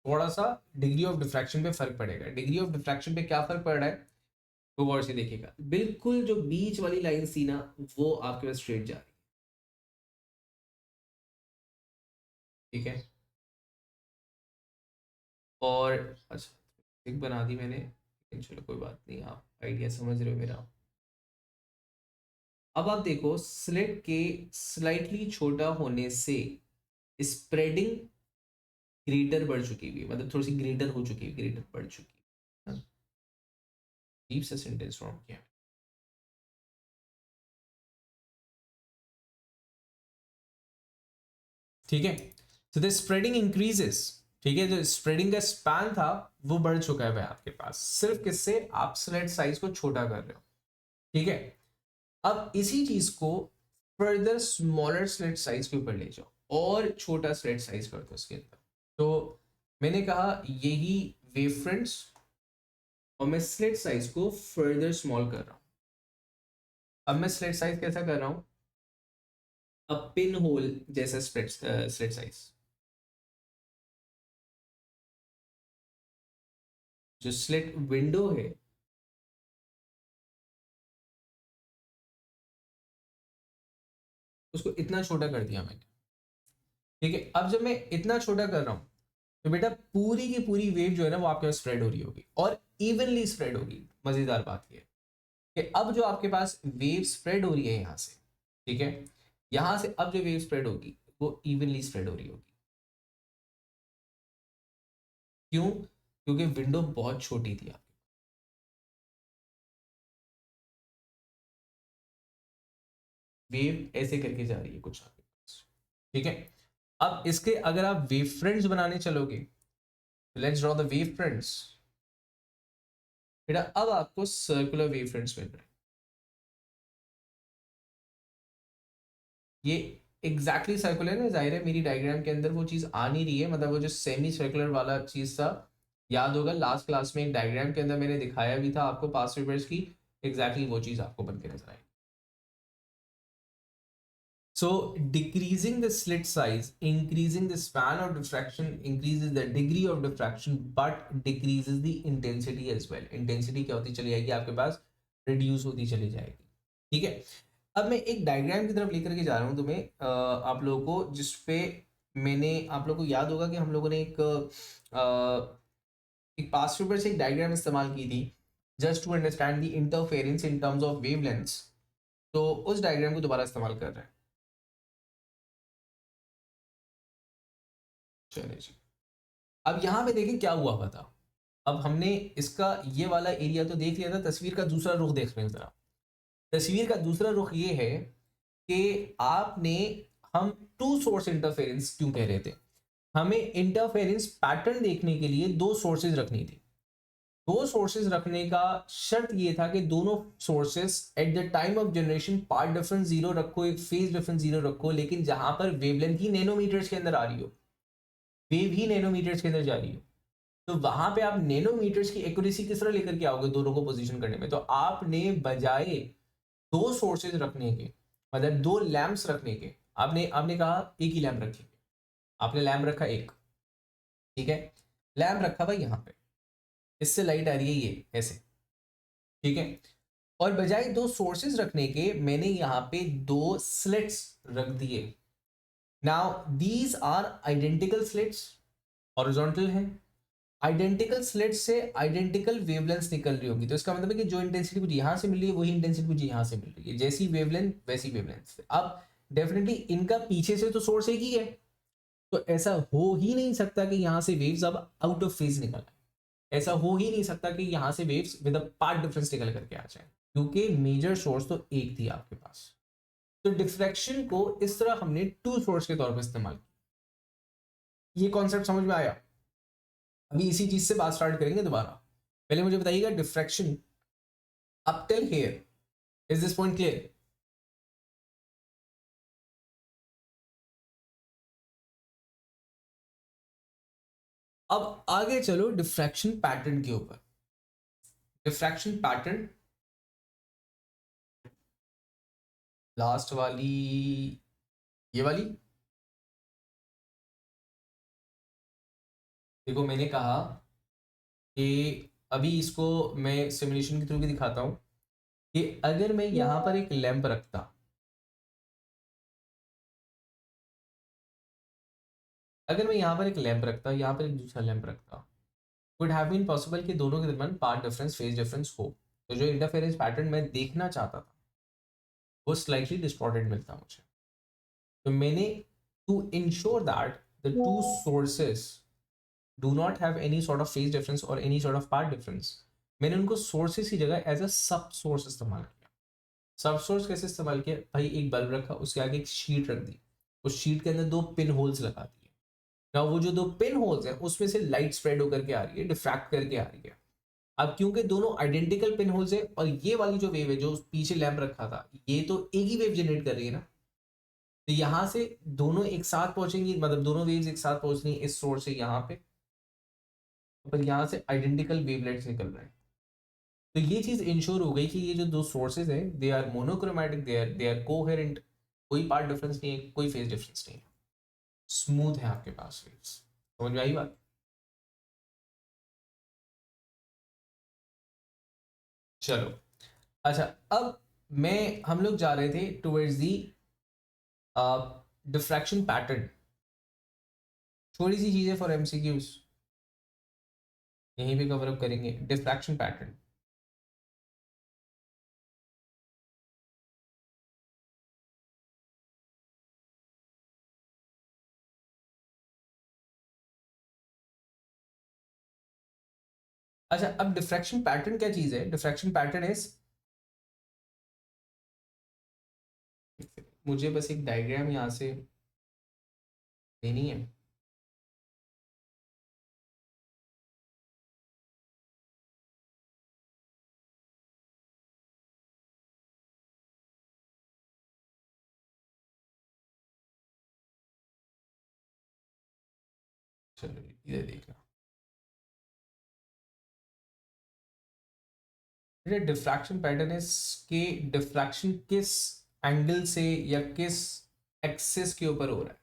थोड़ा सा डिग्री ऑफ डिफ्रैक्शन पे फर्क पड़ेगा। डिग्री ऑफ डिफ्रैक्शन पे क्या फर्क पड़ रहा है वो गौर से देखिएगा। बिल्कुल जो बीच वाली लाइन थी ना वो आपके पास स्ट्रेट जा रही है, ठीक है। और अच्छा एक बना दी मैंने, लेकिन चलो कोई बात नहीं, आप आइडिया समझ रहे हो मेरा। अब आप देखो स्लिट के स्लाइटली छोटा होने से स्प्रेडिंग ग्रेटर बढ़ चुकी हुई, मतलब थोड़ी सी ग्रेटर हो चुकी है, ग्रेटर बढ़ चुकी है। अजीब सा सेंटेंस फॉर्म किया, ठीक है। सो द स्प्रेडिंग इंक्रीजेस, ठीक है, जो स्प्रेडिंग का स्पैन था वो बढ़ चुका है भाई आपके पास, सिर्फ किससे, आप स्लिट साइज को छोटा कर रहे हो, ठीक है। अब इसी चीज को फर्दर स्मॉलर स्लिट साइज के ऊपर ले जाओ और छोटा स्लिट साइज कर दो उसके अंदर। तो मैंने कहा यही वेव फ्रंट्स, और मैं स्लिट साइज को फर्दर स्मॉल कर रहा हूं। अब मैं स्लिट साइज कैसा कर रहा हूं, अब पिन होल जैसा स्लिट साइज, जो स्लिट विंडो है उसको इतना छोटा कर दिया मैंने, ठीक है। अब जब मैं इतना छोटा कर रहा हूँ तो बेटा पूरी की पूरी वेव जो है ना वो आपके पास स्प्रेड हो रही होगी और इवनली स्प्रेड होगी। मजेदार बात ये है कि अब जो आपके पास वेव स्प्रेड हो रही है यहाँ से, ठीक है, यहाँ से अब जो वेव स्प्रेड होगी वो इवनली स्प्रेड हो रही होगी। क्यों? क्योंकि विंडो बहुत छोटी थी आपकी, वेव ऐसे करके जा रही है कुछ आपके पास, ठीक है। अब इसके अगर आप वेव फ्रंट्स बनाने चलोगे, let's draw the wave fronts. बेटा अब आपको सर्कुलर वेव फ्रंट्स मिल रहे हैं, ये एग्जैक्टली सर्कुलर है। जाहिर है मेरी डायग्राम के अंदर वो चीज आ नहीं रही है, मतलब वो जो सेमी सर्कुलर वाला चीज था, याद होगा लास्ट क्लास में एक डायग्राम के अंदर मैंने दिखाया भी था आपको पास्ट पेपर्स की, एग्जैक्टली वो चीज आपको बन के नजर आएगी। So decreasing the slit size, increasing the span of diffraction, increases the degree of diffraction, but decreases the intensity as well. Intensity क्या होती चली जाएगी आपके पास, reduce होती चली जाएगी, ठीक है। अब मैं एक डायग्राम की तरफ लेकर के जा रहा हूँ तुम्हें, आप लोगों को, जिसपे मैंने, आप लोगों को याद होगा कि हम लोगों ने एक पास्ट पेपर से एक डायग्राम इस्तेमाल की थी just to understand the interference in terms of wavelengths. तो उस डायग्राम को दोबारा इस्तेमाल कर रहे हैं। चलिए जी, अब यहाँ पे देखें क्या हुआ हुआ था। अब हमने इसका ये वाला एरिया तो देख लिया था, तस्वीर का दूसरा रुख देख रहे हैं जरा। तस्वीर का दूसरा रुख ये है कि आपने, हम टू सोर्स इंटरफेरेंस क्यों कह रहे थे, हमें इंटरफेरेंस पैटर्न देखने के लिए दो सोर्सेज रखनी थी। दो सोर्सेज रखने का शर्त ये था कि दोनों sources at the time of generation path difference zero रखो, एक फेज डिफरेंस जीरो रखो, लेकिन जहां पर वेवलेंथ ही नैनोमीटर्स के अंदर आ रही हो, वेव ही नैनोमीटर्स के अंदर जा रही हो, तो वहां पे आप नैनोमीटर्स की एक्यूरेसी किस तरह लेकर के आओगे दोनों को पोजीशन करने में। तो आपने बजाय दो सोर्सेज रखने के, मतलब दो लैंप्स रखने के, आपने आपने कहा एक ही लैंप रखेंगे। आपने लैंप रखा एक, ठीक है, लैंप रखा भाई यहाँ पे, इससे लाइट आ रही है ये ऐसे, ठीक है। और बजाय दो सोर्सेज रखने के मैंने यहाँ पे दो स्लिट्स रख दिए। Now these are identical slits, horizontal है, आइडेंटिकल स्लिट से आइडेंटिकल वेवलेंथ निकल रही होगी, तो इसका मतलब है कि जो इंटेंसिटी मुझे यहां से मिल रही है वही इंटेंसिटी मुझे यहां से मिल रही है, जैसी वेवलेंथ वैसी वेवलेंथ। अब डेफिनेटली इनका पीछे से तो सोर्स एक ही है, तो ऐसा हो ही नहीं सकता कि यहां से वेव्स अब आउट ऑफ फेज निकल आए, ऐसा हो ही नहीं सकता कि यहां से वेव्स विद पार्ट डिफरेंस निकल करके आ जाए, क्योंकि मेजर सोर्स तो एक थी आपके पास। तो डिफ्रैक्शन को इस तरह हमने टू सोर्स के तौर पर इस्तेमाल किया। ये कॉन्सेप्ट समझ में आया? अभी इसी चीज से बात स्टार्ट करेंगे दोबारा। पहले मुझे बताइएगा diffraction up till here, is this point clear? अब आगे चलो डिफ्रैक्शन पैटर्न के ऊपर। डिफ्रैक्शन पैटर्न, लास्ट वाली, ये वाली, देखो मैंने कहा कि अभी इसको मैं सिमुलेशन के थ्रू भी दिखाता हूं कि अगर मैं यहां पर एक लैंप रखता, अगर मैं यहां पर एक लैंप रखता, यहां पर एक दूसरा लैंप रखता, वुड हैव बीन पॉसिबल कि दोनों के दरमियान पार्ट डिफरेंस, फेज डिफरेंस हो, तो जो इंटरफेरेंस पैटर्न मैं देखना चाहता था वो स्लाइटली डिस्टॉर्टेड मिलता मुझे। तो मैंने, to ensure that the two sources do not have any sort of phase difference और any sort of path difference, मैंने उनको सोर्सेस की जगह एज अ सब सोर्स इस्तेमाल किया। सब सोर्स कैसे इस्तेमाल किया भाई, एक बल्ब रखा, उसके आगे एक शीट रख दी, उस शीट के अंदर दो पिन होल्स लगा दिए। ना वो जो दो पिन होल्स हैं उसमें से लाइट स्प्रेड होकर के आ रही है, डिफ्रैक्ट करके आ रही है। अब क्योंकि दोनों आइडेंटिकल पिन होल्स है और ये वाली जो वेव है जो पीछे लैंप रखा था ये तो एक ही वेव जनरेट कर रही है ना, तो यहां से दोनों एक साथ पहुंचेंगी, मतलब दोनों वेव्स एक साथ पहुंचनी इस सोर्स से यहाँ पे, पर यहाँ से आइडेंटिकल वेवलेट्स निकल रहे हैं। तो ये चीज इंश्योर हो गई कि ये जो दो सोर्सेज हैं they are monochromatic, they are coherent, कोई पार्ट डिफरेंस नहीं है, कोई फेज डिफरेंस नहीं है, स्मूथ है आपके पास वेव्स। समझ में आई बात? चलो, अच्छा, अब मैं, हम लोग जा रहे थे टुवर्ड्स दी डिफ्रैक्शन पैटर्न, थोड़ी सी चीज़ें फॉर एमसीक्यूज यहीं पे कवर अप करेंगे। डिफ्रैक्शन पैटर्न, अच्छा अब डिफ्रैक्शन पैटर्न क्या चीज़ है? डिफ्रैक्शन पैटर्न इज, मुझे बस एक डायग्राम यहाँ से देनी है। चलो इधर देखना, ये डिफ्रैक्शन पैटर्न इज के डिफ्रैक्शन किस एंगल से या किस एक्सिस के ऊपर हो रहा है।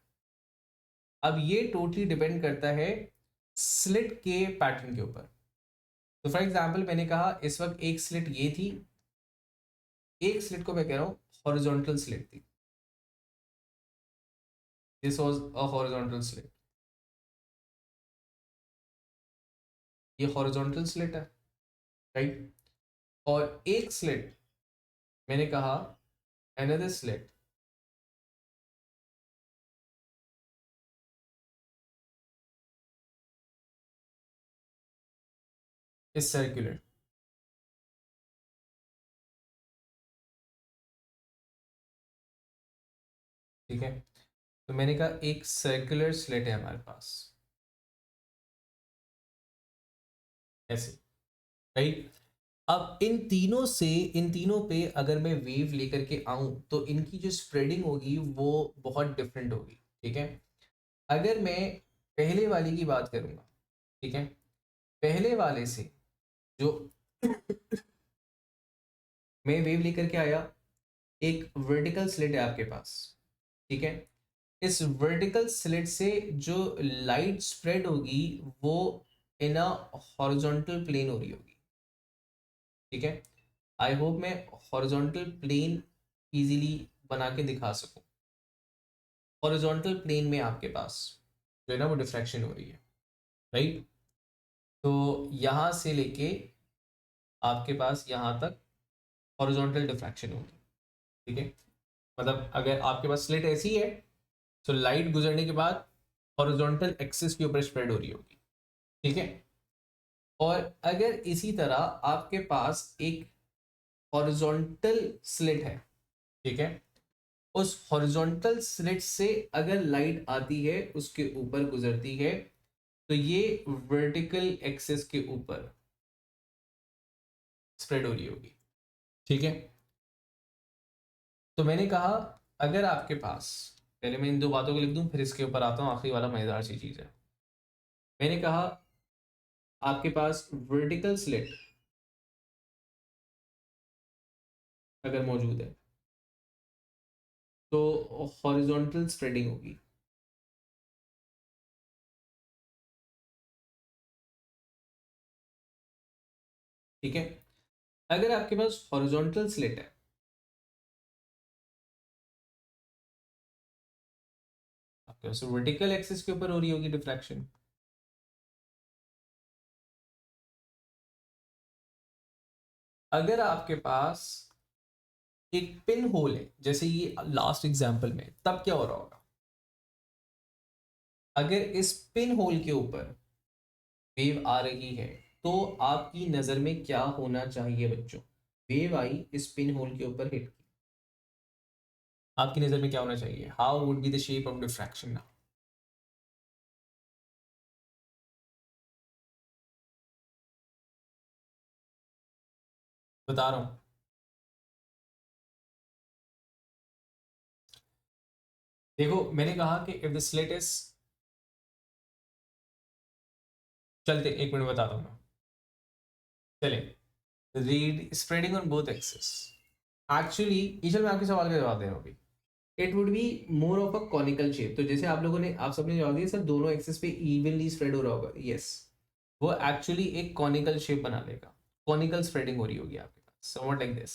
अब ये टोटली डिपेंड करता है स्लिट के पैटर्न के ऊपर। तो फॉर एग्जांपल मैंने कहा इस वक्त एक स्लिट ये थी, एक स्लिट को मैं कह रहा हूँ हॉरिजॉन्टल स्लिट थी, this was a horizontal slit, ये हॉरिजॉन्टल स्लिट है, राइट। और एक स्लिट मैंने कहा अनदर स्लिट इज सर्कुलर, ठीक है। तो मैंने कहा एक सर्कुलर स्लिट है हमारे पास, ऐसे, राइट। अब इन तीनों से, इन तीनों पे अगर मैं वेव लेकर के आऊं तो इनकी जो स्प्रेडिंग होगी वो बहुत डिफरेंट होगी, ठीक है। अगर मैं पहले वाले की बात करूंगा, ठीक है, पहले वाले से जो मैं वेव लेकर के आया, एक वर्टिकल स्लिट है आपके पास, ठीक है। इस वर्टिकल स्लिट से जो लाइट स्प्रेड होगी वो इन अ हॉरिजॉन्टल प्लेन हो रही होगी, ठीक है। आई होप मैं हॉरिजॉन्टल प्लेन इजीली बना के दिखा सकूं। हॉरिजॉन्टल प्लेन में आपके पास जो है ना वो डिफ्रैक्शन हो रही है, राइट। तो यहाँ से लेके आपके पास यहाँ तक हॉरिजॉन्टल डिफ्रैक्शन होगी, ठीक है। मतलब अगर आपके पास स्लिट ऐसी है तो लाइट गुजरने के बाद हॉरिजॉन्टल एक्सिस के ऊपर स्प्रेड हो रही होगी, ठीक है। और अगर इसी तरह आपके पास एक हॉरिजॉन्टल स्लिट है, ठीक है, उस हॉरिजॉन्टल स्लिट से अगर लाइट आती है उसके ऊपर गुजरती है तो ये वर्टिकल एक्सिस के ऊपर स्प्रेड हो रही होगी, ठीक है। तो मैंने कहा अगर आपके पास, पहले मैं इन दो बातों को लिख दूं फिर इसके ऊपर आता हूं, आखिरी वाला मजेदार सी चीज है। मैंने कहा आपके पास वर्टिकल स्लिट अगर मौजूद है तो हॉरिजॉन्टल स्प्रेडिंग होगी, ठीक है। अगर आपके पास हॉरिजॉन्टल स्लिट है, आपके पास वर्टिकल एक्सिस के ऊपर हो रही होगी डिफ्रैक्शन। अगर आपके पास एक पिन होल है जैसे ये लास्ट एग्जांपल में, तब क्या हो रहा होगा? अगर इस पिन होल के ऊपर वेव आ रही है तो आपकी नजर में क्या होना चाहिए बच्चों? वेव आई इस पिन होल के ऊपर हिट की, आपकी नजर में क्या होना चाहिए? How would be the shape of diffraction now? बता रहा हूं, देखो मैंने कहा कि इफ द स्लिट इज, चलते एक मिनट बताता हूं मैं, चले, read spreading on both axis. Actually ईशल मैं आपके सवाल का जवाब दे रहा हूँ अभी। It would be more of a conical shape, तो जैसे आप लोगों ने, आप सबने जवाब दिया सर दोनों एक्सिस पे इवनली स्प्रेड हो रहा होगा, यस। वो एक्चुअली एक कॉनिकल शेप बना लेगा, कॉनिकल स्प्रेडिंग हो रही होगी आपके पास, समवट लाइक दिस।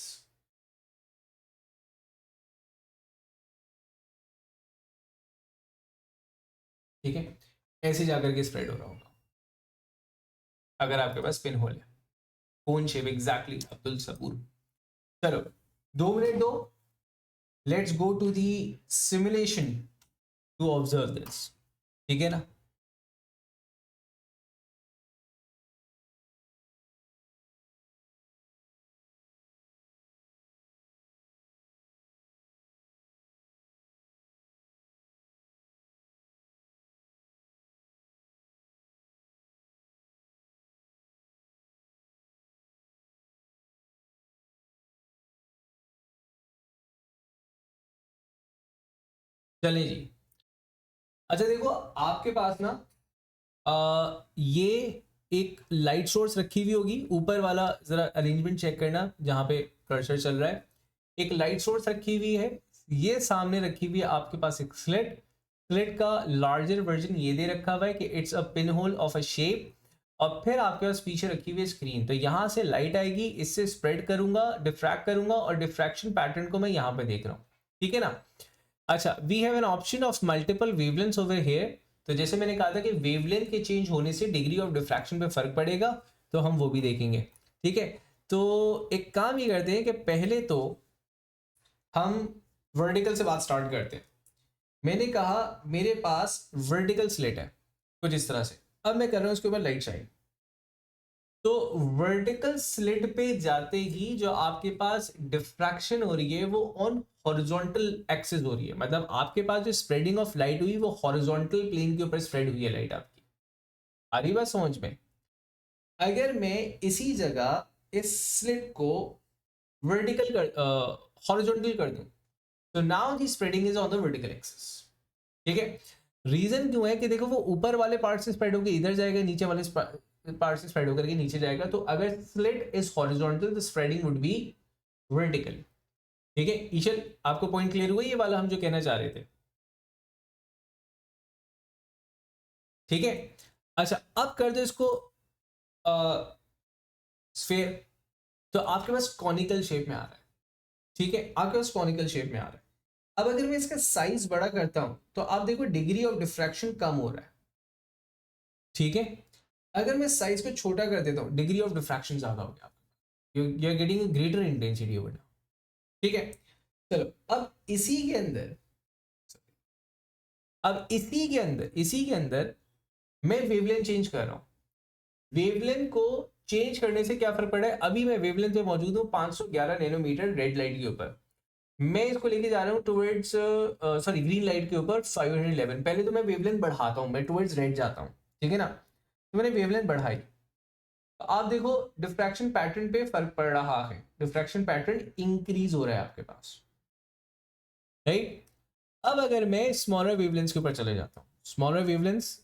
ठीक है, ऐसे जाकर के स्प्रेड हो रहा होगा अगर आपके पास पिन होल है। Cone shape, exactly Abdul Sabur. चलो 2 मिनट दो, let's go to the simulation to observe this. ठीक है ना। चले जी। अच्छा देखो, आपके पास ना ये एक लाइट सोर्स रखी हुई होगी ऊपर वाला, जरा अरेंजमेंट चेक करना जहां पे कर्सर चल रहा है। एक लाइट सोर्स रखी हुई है, ये सामने रखी हुई है आपके पास एक स्लिट। स्लिट का लार्जर वर्जन ये दे रखा हुआ है कि it's a pin hole of a shape. और फिर आपके पास पीछे रखी हुई है स्क्रीन, तो यहां से लाइट आएगी, इससे स्प्रेड करूंगा, डिफ्रैक्ट करूंगा, और डिफ्रैक्शन पैटर्न को मैं यहां पे देख रहा हूं। ठीक है ना। अच्छा, we have an option of multiple wavelengths over here. तो जैसे मैंने कहा था कि वेवलेंथ के चेंज होने से डिग्री ऑफ डिफ्रैक्शन पे फर्क पड़ेगा, तो हम वो भी देखेंगे। ठीक है, तो एक काम ये करते हैं कि पहले तो हम वर्टिकल से बात स्टार्ट करते हैं। मैंने कहा मेरे पास वर्टिकल स्लिट है कुछ इस तरह से, अब मैं कर रहा हूं इसके ऊपर लाइट शाइन। तो वर्टिकल स्लिट पे जाते ही जो आपके पास डिफ्रैक्शन हो रही है वो ऑन हॉरिजॉन्टल एक्सिस हो रही है, मतलब आपके पास जो स्प्रेडिंग ऑफ लाइट हुई वो हॉरिजॉन्टल प्लेन के ऊपर स्प्रेड हुई है लाइट आपकी। आ रही बात समझ में। अगर मैं इसी जगह इस स्लिट को वर्टिकल कर हॉरिजॉन्टल कर दूं, तो now the spreading is on the vertical axis. ठीक है। रीजन क्यों है कि देखो वो ऊपर वाले पार्ट से स्प्रेड होकर इधर जाएगा, नीचे वाले पार्ट से स्प्रेड होकर के नीचे जाएगा, तो अगर slit is horizontal the spreading would be vertical. ठीक है ईशल, आपको पॉइंट क्लियर हुआ ये वाला हम जो कहना चाह रहे थे। ठीक है। अच्छा, अब कर दो इसको स्फेयर, तो आपके पास कॉनिकल शेप में आ रहा है। ठीक है, आपके पास कॉनिकल शेप में आ रहा है। अब अगर मैं इसका साइज बड़ा करता हूं तो आप देखो डिग्री ऑफ डिफ्रैक्शन कम हो रहा है। ठीक है, अगर मैं साइज को छोटा कर देता हूं डिग्री ऑफ डिफ्रैक्शन ज्यादा हो गया, you are getting greater intensity over. ठीक है। चलो अब इसी के अंदर, मैं वेवलेंथ चेंज कर रहा हूं। वेवलेंथ को चेंज करने से क्या फर्क पड़ा है, अभी मैं वेवलेंथ पे मौजूद हूं 511 नैनोमीटर रेड लाइट के ऊपर। मैं इसको लेके जा रहा हूं टुवर्ड्स सॉरी ग्रीन लाइट के ऊपर 511। पहले तो मैं वेवलेंथ बढ़ाता हूं, मैं टुवर्ड्स रेड जाता हूं। ठीक है ना। तो मैंने वेवलेंथ बढ़ाई, तो आप देखो डिफ्रैक्शन पैटर्न पे फर्क पड़ रहा है, डिफ्रैक्शन पैटर्न इंक्रीज हो रहा है आपके पास। राइट। अब अगर मैं स्मॉलर वेवलेंथ्स के ऊपर चले जाता हूं, स्मॉलर वेवलेंथ्स,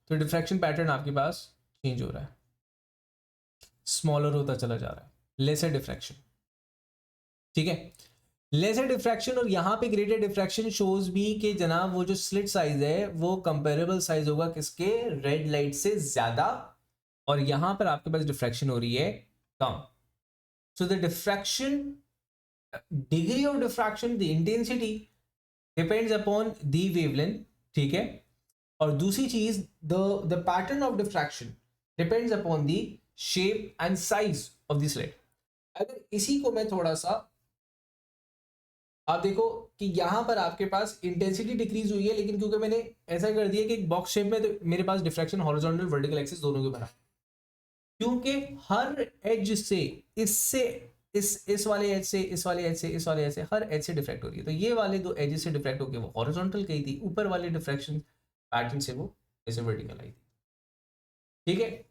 तो डिफ्रैक्शन पैटर्न आपके पास चेंज हो रहा है, स्मॉलर होता चला जा रहा है, लेसर डिफ्रैक्शन। ठीक है, लेसर डिफ्रैक्शन, और यहां पे ग्रेटर डिफ्रैक्शन शोज भी कि जनाब वो जो स्लिट साइज है वो कंपेरेबल साइज होगा किसके, रेड लाइट से ज्यादा, और यहां पर आपके पास डिफ्रैक्शन हो रही है कम। So the diffraction, degree of diffraction, the intensity depends upon the wavelength. ठीक है, और दूसरी चीज the the pattern of diffraction depends upon the shape and size of the slit. अगर इसी को मैं थोड़ा सा, आप देखो कि यहां पर आपके पास इंटेंसिटी डिक्रीज हुई है, लेकिन क्योंकि मैंने ऐसा कर दिया कि एक बॉक्स शेप में, तो मेरे पास डिफ्रैक्शन हॉरिजॉन्टल वर्टिकल एक्सिस दोनों के बना, क्योंकि हर एज से, इससे इस वाले एज से, इस वाले एज से, इस वाले एज से, हर एज से डिफ्रैक्ट हो रही है, तो ये वाले दो एजेस से डिफ्रैक्ट होकर वो हॉरिजॉन्टल गई थी, ऊपर वाले डिफ्रैक्शन पैटर्न से वो ऐसे वर्टिकल आई थी। ठीक है।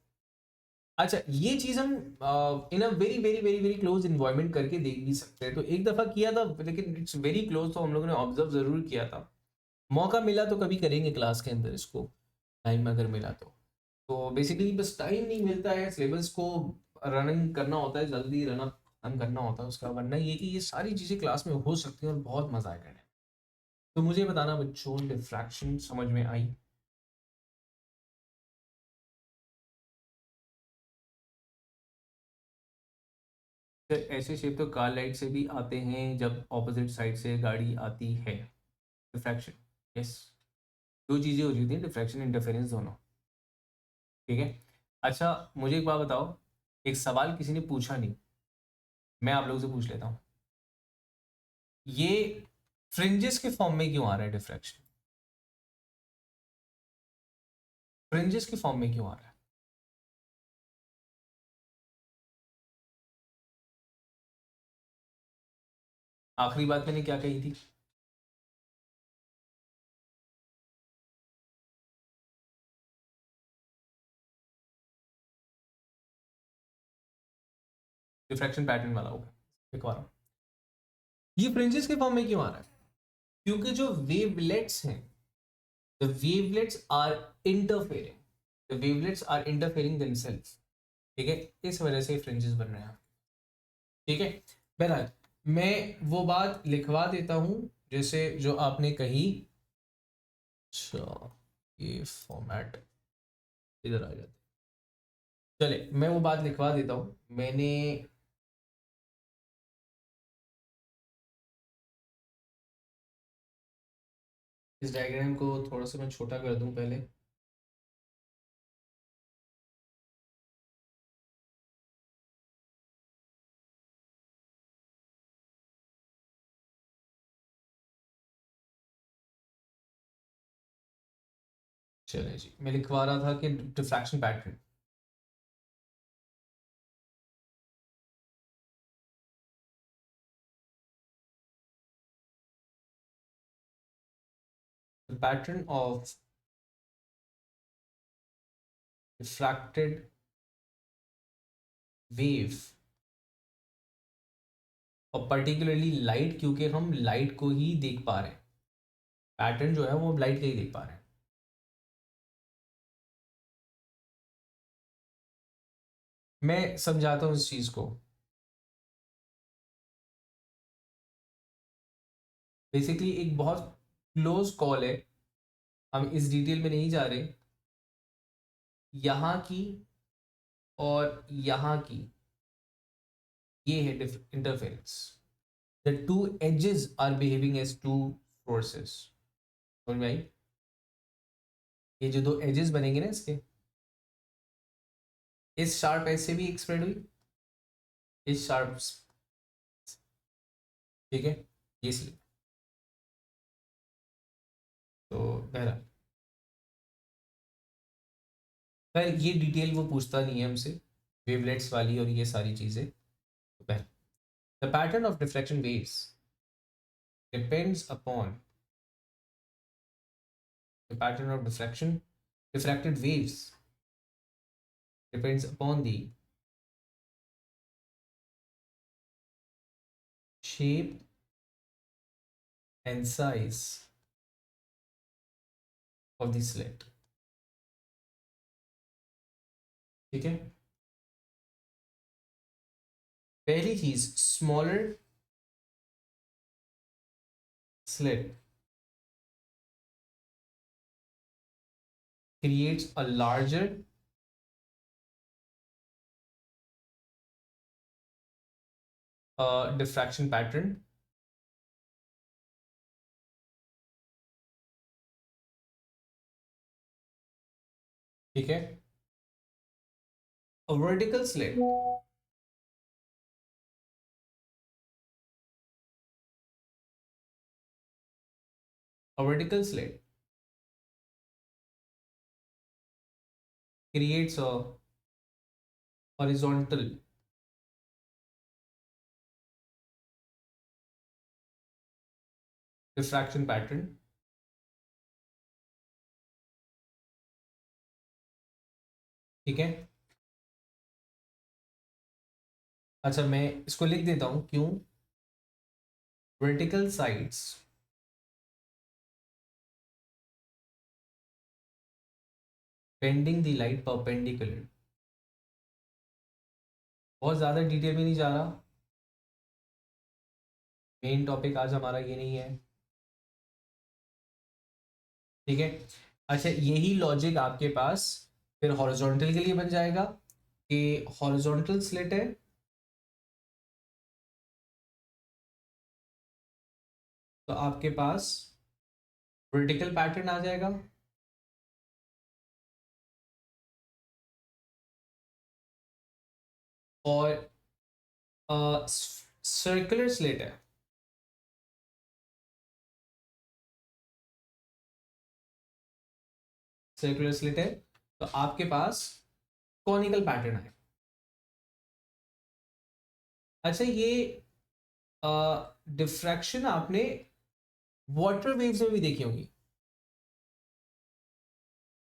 अच्छा, ये चीज हम in a very very very very close environment करके देख भी सकते हैं, तो एक दफा किया था, लेकिन इट्स वेरी क्लोज, तो हम लोगों ने ऑब्जर्व जरूर किया था। मौका मिला तो कभी करेंगे क्लास के अंदर इसको, टाइम अगर मिला तो बेसिकली बस टाइम नहीं मिलता है, सिलेबस को रनिंग करना होता है, जल्दी रन अप रन करना होता है उसका, वरना ये कि ये सारी चीज़ें क्लास में हो सकती हैं और बहुत मजा आएगा करने में। तो मुझे बताना बच्चों, डिफ्रैक्शन समझ में आई। फिर ऐसे शेप तो कार लाइट से भी आते हैं जब ऑपोजिट साइड से गाड़ी आती है। डिफ्रैक्शन, यस, दो चीज़ें हो रही थी, डिफ्रैक्शन इंटरफेरेंस दोनों, ठीक है। अच्छा मुझे एक बात बताओ, एक सवाल किसी ने पूछा नहीं, मैं आप लोगों से पूछ लेता हूँ, ये फ्रिंजेस के फॉर्म में क्यों आ रहा है डिफ्रैक्शन? फ्रिंजेस के फॉर्म में क्यों आ रहा है? आखिरी बात मैंने क्या कही थी? डिफ्रैक्शन पैटर्न वाला होगा, लिखवा रहा हूँ। ये फ्रिंजेस के फॉर्म में क्यों आ रहा है? क्योंकि जो वेवलेट्स हैं, the wavelets are interfering, the wavelets are interfering themselves, ठीक है, इस वजह से फ्रिंजेस बन रहे हैं, ठीक है। बहरहाल मैं वो बात लिखवा देता हूं जैसे जो आपने कही। अच्छा ये फॉर्मेट इधर आ जाता है, चले मैं वो बात लिखवा देता हूं। मैंने इस डायग्राम को थोड़ा सा मैं छोटा कर दूं पहले। चले जी, मैं लिखवा रहा था कि diffraction pattern, the pattern of refracted wave, और पर्टिकुलरली लाइट, क्योंकि हम लाइट को ही देख पा रहे हैं, पैटर्न जो है वो हम लाइट का ही देख पा रहे हैं। मैं समझाता हूँ इस चीज को। बेसिकली एक बहुत क्लोज कॉल है, हम इस डिटेल में नहीं जा रहे, यहाँ की और यहाँ की, ये है interference, the two edges are behaving as two forces, समझ में आई? ये जो दो एजेस बनेंगे ना इसके, इस शार्प एज से भी एक स्प्रेड हुई, इस शार्प, ठीक है, ये सी। तो बहरहाल खैर ये डिटेल वो पूछता नहीं है हमसे, वेवलेट्स वाली और ये सारी चीज़ें। तो बहरहाल the pattern of deflection waves depends upon, the pattern of deflection diffracted waves depends upon the shape and size of the slit, ठीक है। पहली चीज, smaller slit creates a larger diffraction pattern, ठीक है। A vertical slit, a vertical slit creates a horizontal diffraction pattern, ठीक है। अच्छा मैं इसको लिख देता हूं, क्यों? vertical sides bending the light perpendicular, बहुत ज़्यादा डिटेल में नहीं जा रहा, मेन टॉपिक आज हमारा ये नहीं है, ठीक है। अच्छा यही लॉजिक आपके पास फिर हॉरिजॉन्टल के लिए बन जाएगा कि हॉरिजॉन्टल स्लिट है तो आपके पास वर्टिकल पैटर्न आ जाएगा, और सर्कुलर स्लिट है, सर्कुलर स्लिट है, तो आपके पास कॉनिकल पैटर्न है। अच्छा, ये डिफ्रैक्शन आपने वाटर वेव्स में भी देखी होंगी।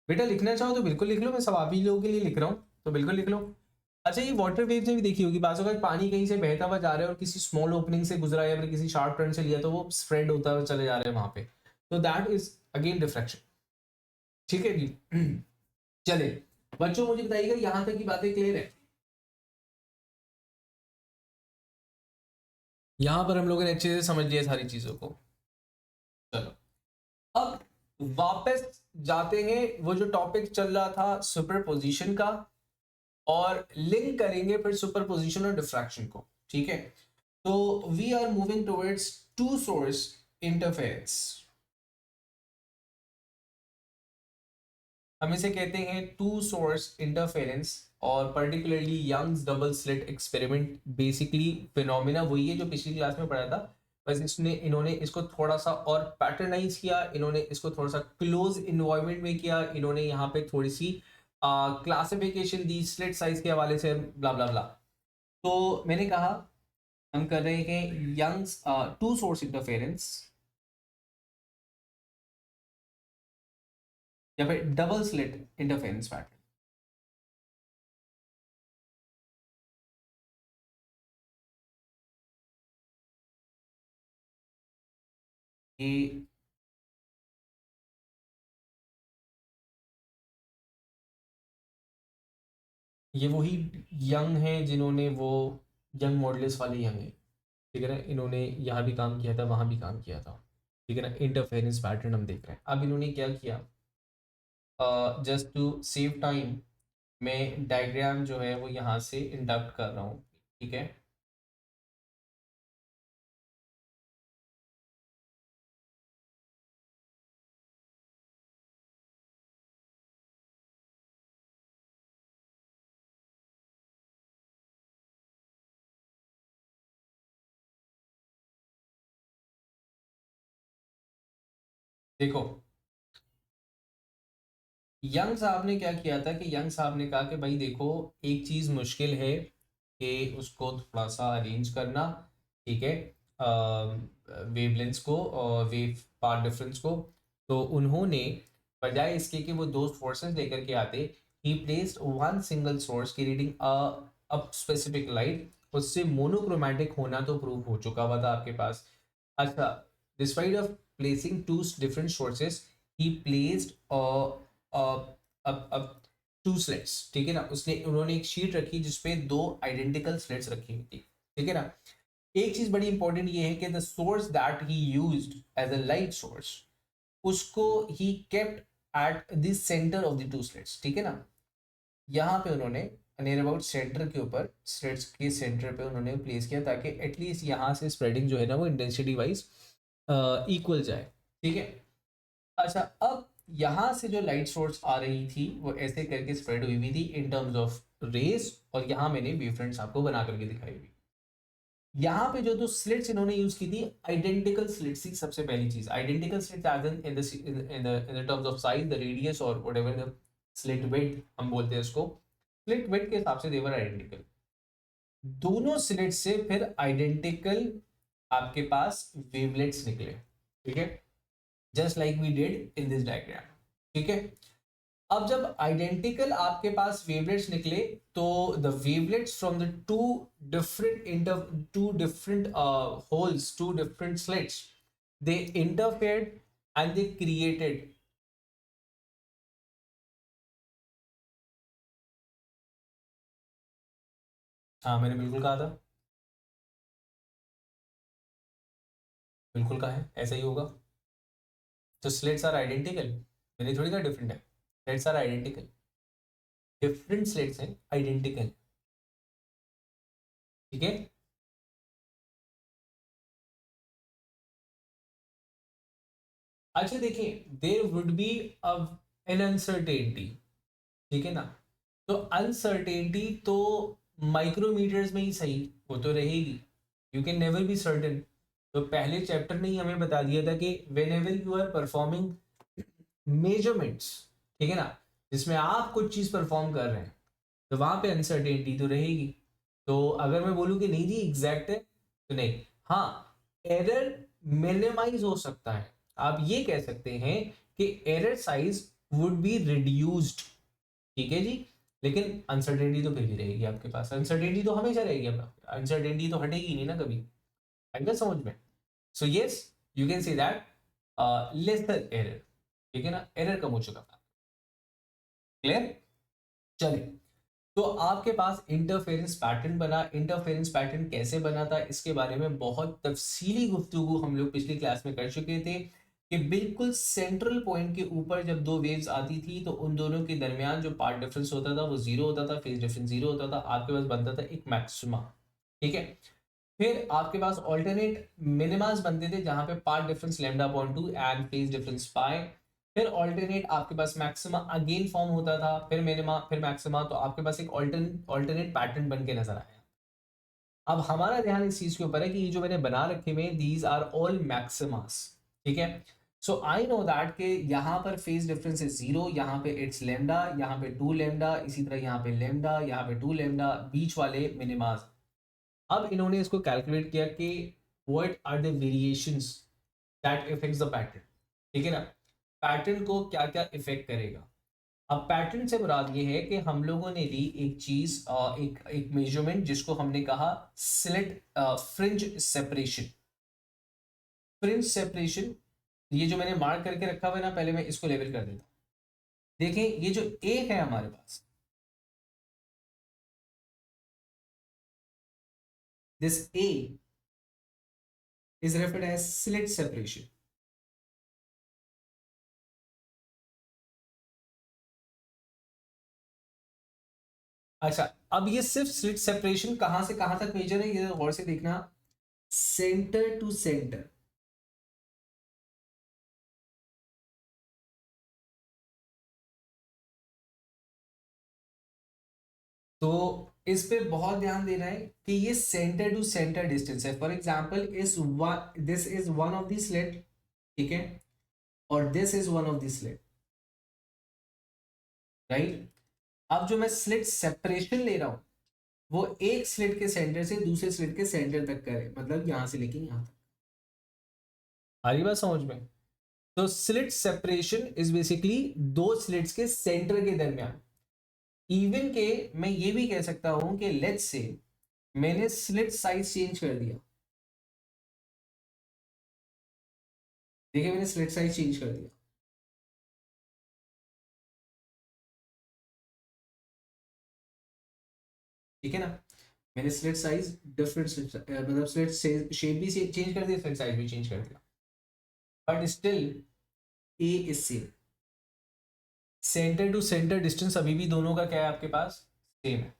बेटा लिखना चाहो तो बिल्कुल लिख लो, मैं सब आप ही लोगों के लिए लिख रहा हूँ, तो बिल्कुल लिख लो। अच्छा, ये वाटर वेव्स में भी देखी होगी, बाजू का पानी कहीं से बहता हुआ जा रहा है और किसी स्मॉल ओपनिंग से गुजरा या फिर किसी शार्प टर्न से लिया तो वो स्प्रेड होता हुआ चले जा रहे हैं वहां पे, तो दैट इज अगेन डिफ्रैक्शन। ठीक है जी। चले बच्चों, मुझे बताइएगा यहां तक की बातें क्लियर है? यहां पर हम लोगों ने अच्छे से समझ लिया सारी चीजों को। चलो, अब वापस जाते हैं, वो जो टॉपिक चल रहा था सुपरपोजिशन का, और लिंक करेंगे फिर सुपरपोजिशन और डिफ्रैक्शन को। ठीक है, तो we are moving towards two source interference. हम इसे कहते हैं टू सोर्स इंटरफेरेंस, और particularly Young's double slit experiment. Basically phenomena वही है जो पिछली क्लास में पढ़ा था, बस इसने इन्होंने इसको थोड़ा सा और पैटर्नाइज किया, इन्होंने इसको थोड़ा सा क्लोज इन्वायरमेंट में किया, इन्होंने यहाँ पे थोड़ी सी क्लासिफिकेशन दी स्लिट साइज के हवाले से, ब्ला ब्ला ब्ला। तो मैंने कहा हम कर रहे हैं यंग्स टू सोर्स इंटरफेरेंस या फिर डबल स्लिट इंटरफेरेंस पैटर्न। ये ये वही यंग हैं जिन्होंने वो यंग मॉडलिस्ट वाले यंग हैं, ठीक है ना, इन्होंने यहाँ भी काम किया था वहाँ भी काम किया था। ठीक है ना, इंटरफेरेंस पैटर्न हम देख रहे हैं। अब इन्होंने क्या किया, जस्ट टू सेव टाइम मैं डायग्राम जो है वो यहाँ से इंडक्ट कर रहा हूँ। ठीक है, देखो यंग साहब ने क्या किया था कि यंग साहब ने कहा कि भाई देखो, एक चीज मुश्किल है कि उसको थोड़ा सा अरेंज करना। ठीक है, वेवलेंथ्स को और वेव पाथ डिफरेंस को। तो उन्होंने बजाय इसके कि वो दो सोर्सेज लेकर के आते, ही प्लेस्ड वन सिंगल सोर्स की रीडिंग अ स्पेसिफिक लाइट, उससे मोनोक्रोमैटिक होना तो प्रूव हो चुका हुआ था आपके पास। अच्छा, despite of placing two different sources, he placed अब अब टू स्लेट्स। ठीक है ना, उसने उन्होंने एक शीट रखी जिसपे दो आइडेंटिकल स्लेट्स रखी हुई थी। ठीक है ना, एक चीज बड़ी इंपॉर्टेंट ये है कि the source that he used as a light source, उसको ही kept at the centre of the two slits. ठीक है ना, यहाँ पे उन्होंने नियर अबाउट सेंटर के ऊपर, स्लेट्स के सेंटर पे उन्होंने प्लेस किया ताकि एटलीस्ट यहाँ से स्प्रेडिंग जो है ना वो इंटेंसिटी वाइज इक्वल जाए। ठीक है, अच्छा, अब यहाँ से जो लाइट सोर्स आ रही थी वो ऐसे करके स्प्रेड हुई हुई थी इन टर्म्स ऑफ रेस, और यहाँ मैंने वेवफ्रंट्स आपको बना करके दिखाई हुई। यहाँ पे जो दो स्लिट्स इन्होंने यूज की थी, आइडेंटिकल स्लिट्स थी। सबसे पहली चीज identical slits as in the terms of size, the radius और व्हाटएवर द स्लिट विड्थ हम बोलते हैं उसको, स्लिट विड्थ के हिसाब से देवर आइडेंटिकल। दोनों स्लिट से फिर आइडेंटिकल आपके पास वेवलेट्स निकले। ठीक है, just like we did in this diagram. ठीक है, अब जब आइडेंटिकल आपके पास वेवलेट्स निकले, तो the wavelets from the two different holes, two different slits, they interfered and they created. हाँ, मैंने बिल्कुल कहा था, बिल्कुल कहा है, ऐसा ही होगा। तो स्लिट्स आर आइडेंटिकल, मैंने थोड़ी कहा डिफरेंट है। Slits are identical, different slits हैं, आइडेंटिकल। ठीक है, अच्छा देखिए, there would be an uncertainty, ठीक है ना। तो अनसर्टेनिटी तो माइक्रोमीटर्स में ही सही वो तो रहेगी, you can never be certain. तो पहले चैप्टर ने ही हमें बता दिया था कि whenever you are performing measurements, ठीक है ना, जिसमें आप कुछ चीज परफॉर्म कर रहे हैं, तो वहां पे अनसर्टेनिटी तो रहेगी। तो अगर मैं बोलूं कि नहीं जी एग्जैक्ट है, तो नहीं। हाँ, एरर मिनिमाइज हो सकता है, आप ये कह सकते हैं कि error size would be reduced, ठीक है जी। लेकिन अनसर्टेनिटी तो फिर भी रहेगी आपके पास, अनसर्टेनिटी तो हमेशा रहेगी, अनसर्टेनिटी तो हटेगी नहीं ना कभी, आएगा समझ में। So yes, you can say that lesser error, ठीक है ना, एरर कम हो चुका था। क्लियर, चलिए। तो आपके पास इंटरफेरेंस पैटर्न बना, इंटरफेरेंस पैटर्न कैसे बना था इसके बारे में बहुत तफसीली गुफ्तगू हम लोग पिछली क्लास में कर चुके थे, कि बिल्कुल सेंट्रल पॉइंट के ऊपर जब दो वेव्स आती थी तो उन दोनों के दरमियान जो पार्ट डिफरेंस होता था वो जीरो होता था, फेज डिफरेंस जीरो होता था, आपके पास बनता था एक मैक्सिमा, ठीक है। फिर आपके पास ऑल्टरनेट मिनिमास बनते थे जहां पे path difference lambda upon 2 and phase difference pi. फिर ऑल्टरनेट आपके पास मैक्सिमा अगेन फॉर्म होता था, फिर मिनिमा फिर मैक्सिमा, तो आपके पास एक ऑल्टरनेट पैटर्न बन के नजर आया। अब हमारा ध्यान इस चीज के ऊपर है कि ये जो मैंने बना रखे हुए दीज आर ऑल मैक्सिमास, ठीक है। सो आई नो दैट कि यहाँ पर फेज डिफरेंस है जीरो, यहाँ पे इट्स लेमडा, यहाँ पे टू लेमडा, इसी तरह यहाँ पे लेमडा, यहाँ पे टू लेमडा, बीच वाले मिनिमास। अब इन्होंने इसको कैलकुलेट किया कि what are the variations that effects the pattern, ठीक है ना, पैटर्न को क्या क्या इफेक्ट करेगा। अब पैटर्न से मुराद ये है कि हम लोगों ने ली एक चीज, एक एक मेजरमेंट जिसको हमने कहा slit fringe separation. Fringe separation, ये जो मैंने मार्क करके रखा हुआ है ना, पहले मैं इसको लेबल कर देता हूं। देखें ये जो ए है हमारे पास, this A is referred as slit separation. अच्छा, अब ये सिर्फ स्लिट सेपरेशन कहां से कहां तक मेजर है, ये गौर से देखना, सेंटर टू सेंटर। तो इस पे बहुत ध्यान देना है कि ये सेंटर टू सेंटर डिस्टेंस है। फॉर एग्जांपल इस this is one of the slit, ठीक है, और this is one of the slit, right. अब जो मैं स्लिट सेपरेशन ले रहा हूं वो एक स्लिट के सेंटर से दूसरे स्लिट के सेंटर तक करे, मतलब यहां से लेके यहां तक। आ रही बात समझ में। तो स्लिट सेपरेशन इज बेसिकली दो स्लिट्स के सेंटर के दरमियान। इवन के मैं ये भी कह सकता हूं कि लेट्स से मैंने स्लिट साइज चेंज कर दिया, देखिए मैंने स्लिट साइज चेंज कर दिया, ठीक है ना, मैंने स्लिट साइज डिफरेंट मतलब स्लिट शेप भी चेंज कर दिया, स्लिट साइज भी चेंज कर दिया, but still a is same. Centre to centre distance अभी भी दोनों का क्या है आपके पास, सेम है।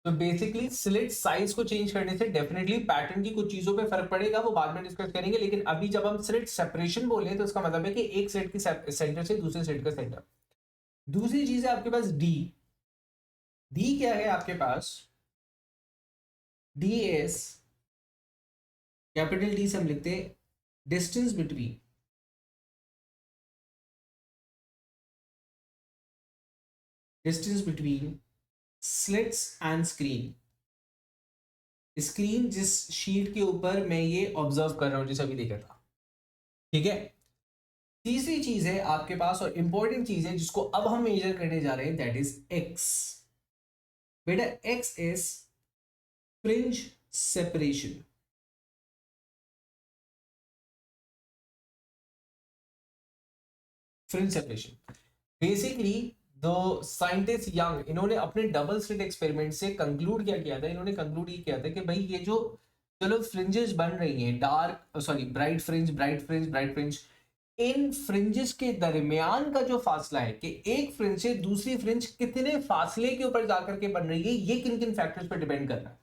तो बेसिकली स्लिट साइज को चेंज करने से डेफिनेटली पैटर्न की कुछ चीजों पे फर्क पड़ेगा, वो बाद में डिस्कस करेंगे। लेकिन अभी जब हम स्लिट सेपरेशन बोले तो इसका मतलब है कि एक सेट की सेंटर से दूसरे सेट का सेंटर। दूसरी चीज है आपके पास डी। डी क्या है आपके पास, डी एस, कैपिटल डी से हम लिखते हैं distance between, distance between slits and screen. Screen जिस शीट के ऊपर मैं ये ऑब्जर्व कर रहा हूं, जैसे अभी देखा था, ठीक है। तीसरी चीज है आपके पास और इंपॉर्टेंट चीज है जिसको अब हम मेजर करने जा रहे हैं, दैट इज एक्स। बेटा x is fringe separation. Fringe separation basically दो साइंटिस्ट यंग, इन्होंने अपने डबल स्लिट एक्सपेरिमेंट से कंक्लूड क्या किया था, इन्होंने कंक्लूड ये किया था कि भाई ये जो चलो फ्रिंजेस बन रही हैं, dark sorry bright fringe, bright fringe, bright fringe, इन फ्रिंजेस के दरमियान का जो फासला है कि एक फ्रिंज से दूसरी फ्रिंज कितने फासले के ऊपर जाकर के बन रही है, ये किन किन फैक्टर्स पर डिपेंड कर रहा है।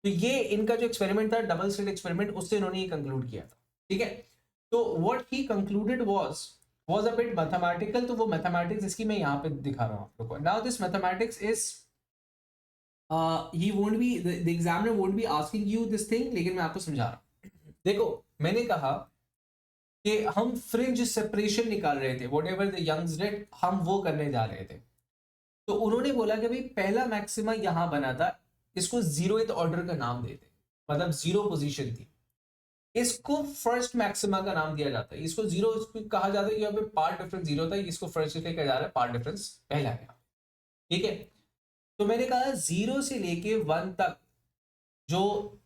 तो ये इनका जो एक्सपेरिमेंट था डबल स्लिट एक्सपेरिमेंट, उससे इन्होंने ये कंक्लूड किया था, ठीक है। तो what he concluded was a bit mathematical, तो वो मैथमेटिक्स इसकी मैं यहाँ पे दिखा रहा हूँ आप लोग को. Now this mathematics is he won't be the examiner won't be asking you this thing, लेकिन मैं आपको समझा रहा हूँ. देखो मैंने कहा कि हम फ्रिंज सेपरेशन निकाल रहे थे, whatever the Young's did, हम वो करने जा रहे थे. तो उन्होंने बोला कि भाई पहला मैक्सिमा यहां बना था, इसको जीरोथ ऑर्डर का नाम देते, मतलब जीरो पोजीशन थी, इसको फर्स्ट मैक्सिमा का नाम दिया जाता है. इसको जीरो कहा जाता है, यहाँ पे पार्ट डिफरेंस जीरो था, इसको फर्स्ट इसलिए कहा जा रहा है पार्ट डिफरेंस पहला है. ठीक है, तो मैंने कहा जीरो से लेके वन तक जो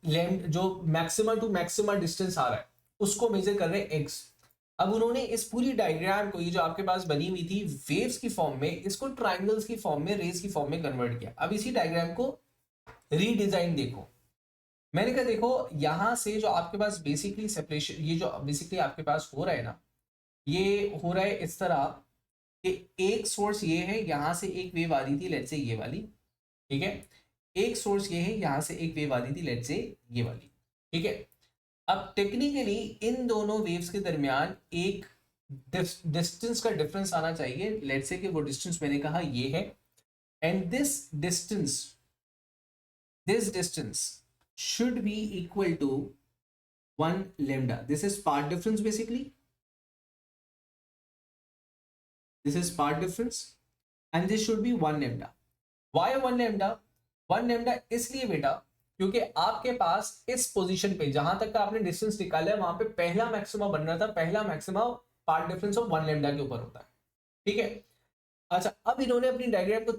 जो मैक्सिमा टू मैक्सिमा डिस्टेंस आ रहा है उसको मेजर कर रहे हैं एक्स. अब उन्होंने इस पूरी डायग्राम को, ये जो आपके पास बनी हुई थी वेव्स की फॉर्म में, इसको ट्राइंगल्स की फॉर्म में, रेज की फॉर्म में कन्वर्ट किया. अब इसी डायग्राम को रीडिजाइन देखो. मैंने कहा देखो यहां से जो आपके पास बेसिकली सेपरेशन, ये जो बेसिकली आपके पास हो रहा है ना, ये हो रहा है इस तरह कि एक सोर्स ये है, यहां से एक वेव आ रही थी लेट्स से ये वाली. ठीक है, एक सोर्स ये है, यहां से एक वेव आ रही थी लेट्स से ये वाली. ठीक है, अब टेक्निकली इन दोनों वेव्स के दरमियान एक डिस्टेंस का डिफरेंस आना चाहिए. लेट्स से कि वो डिस्टेंस मैंने कहा ये है, and this distance should be equal to 1 lambda. This is path difference basically. This is path difference and this should be 1 lambda. Why 1 lambda? 1 lambda इसलिए बेटा क्योंकि आपके पास इस पोजीशन पे जहां तक का आपने डिस्टेंस निकाला है वहां पे पहला मैक्सिमा बन रहा था. पहला maxima path difference of 1 lambda के ऊपर होता है. ठीक है, अच्छा अब इन्होंने अपनी डायग्राम को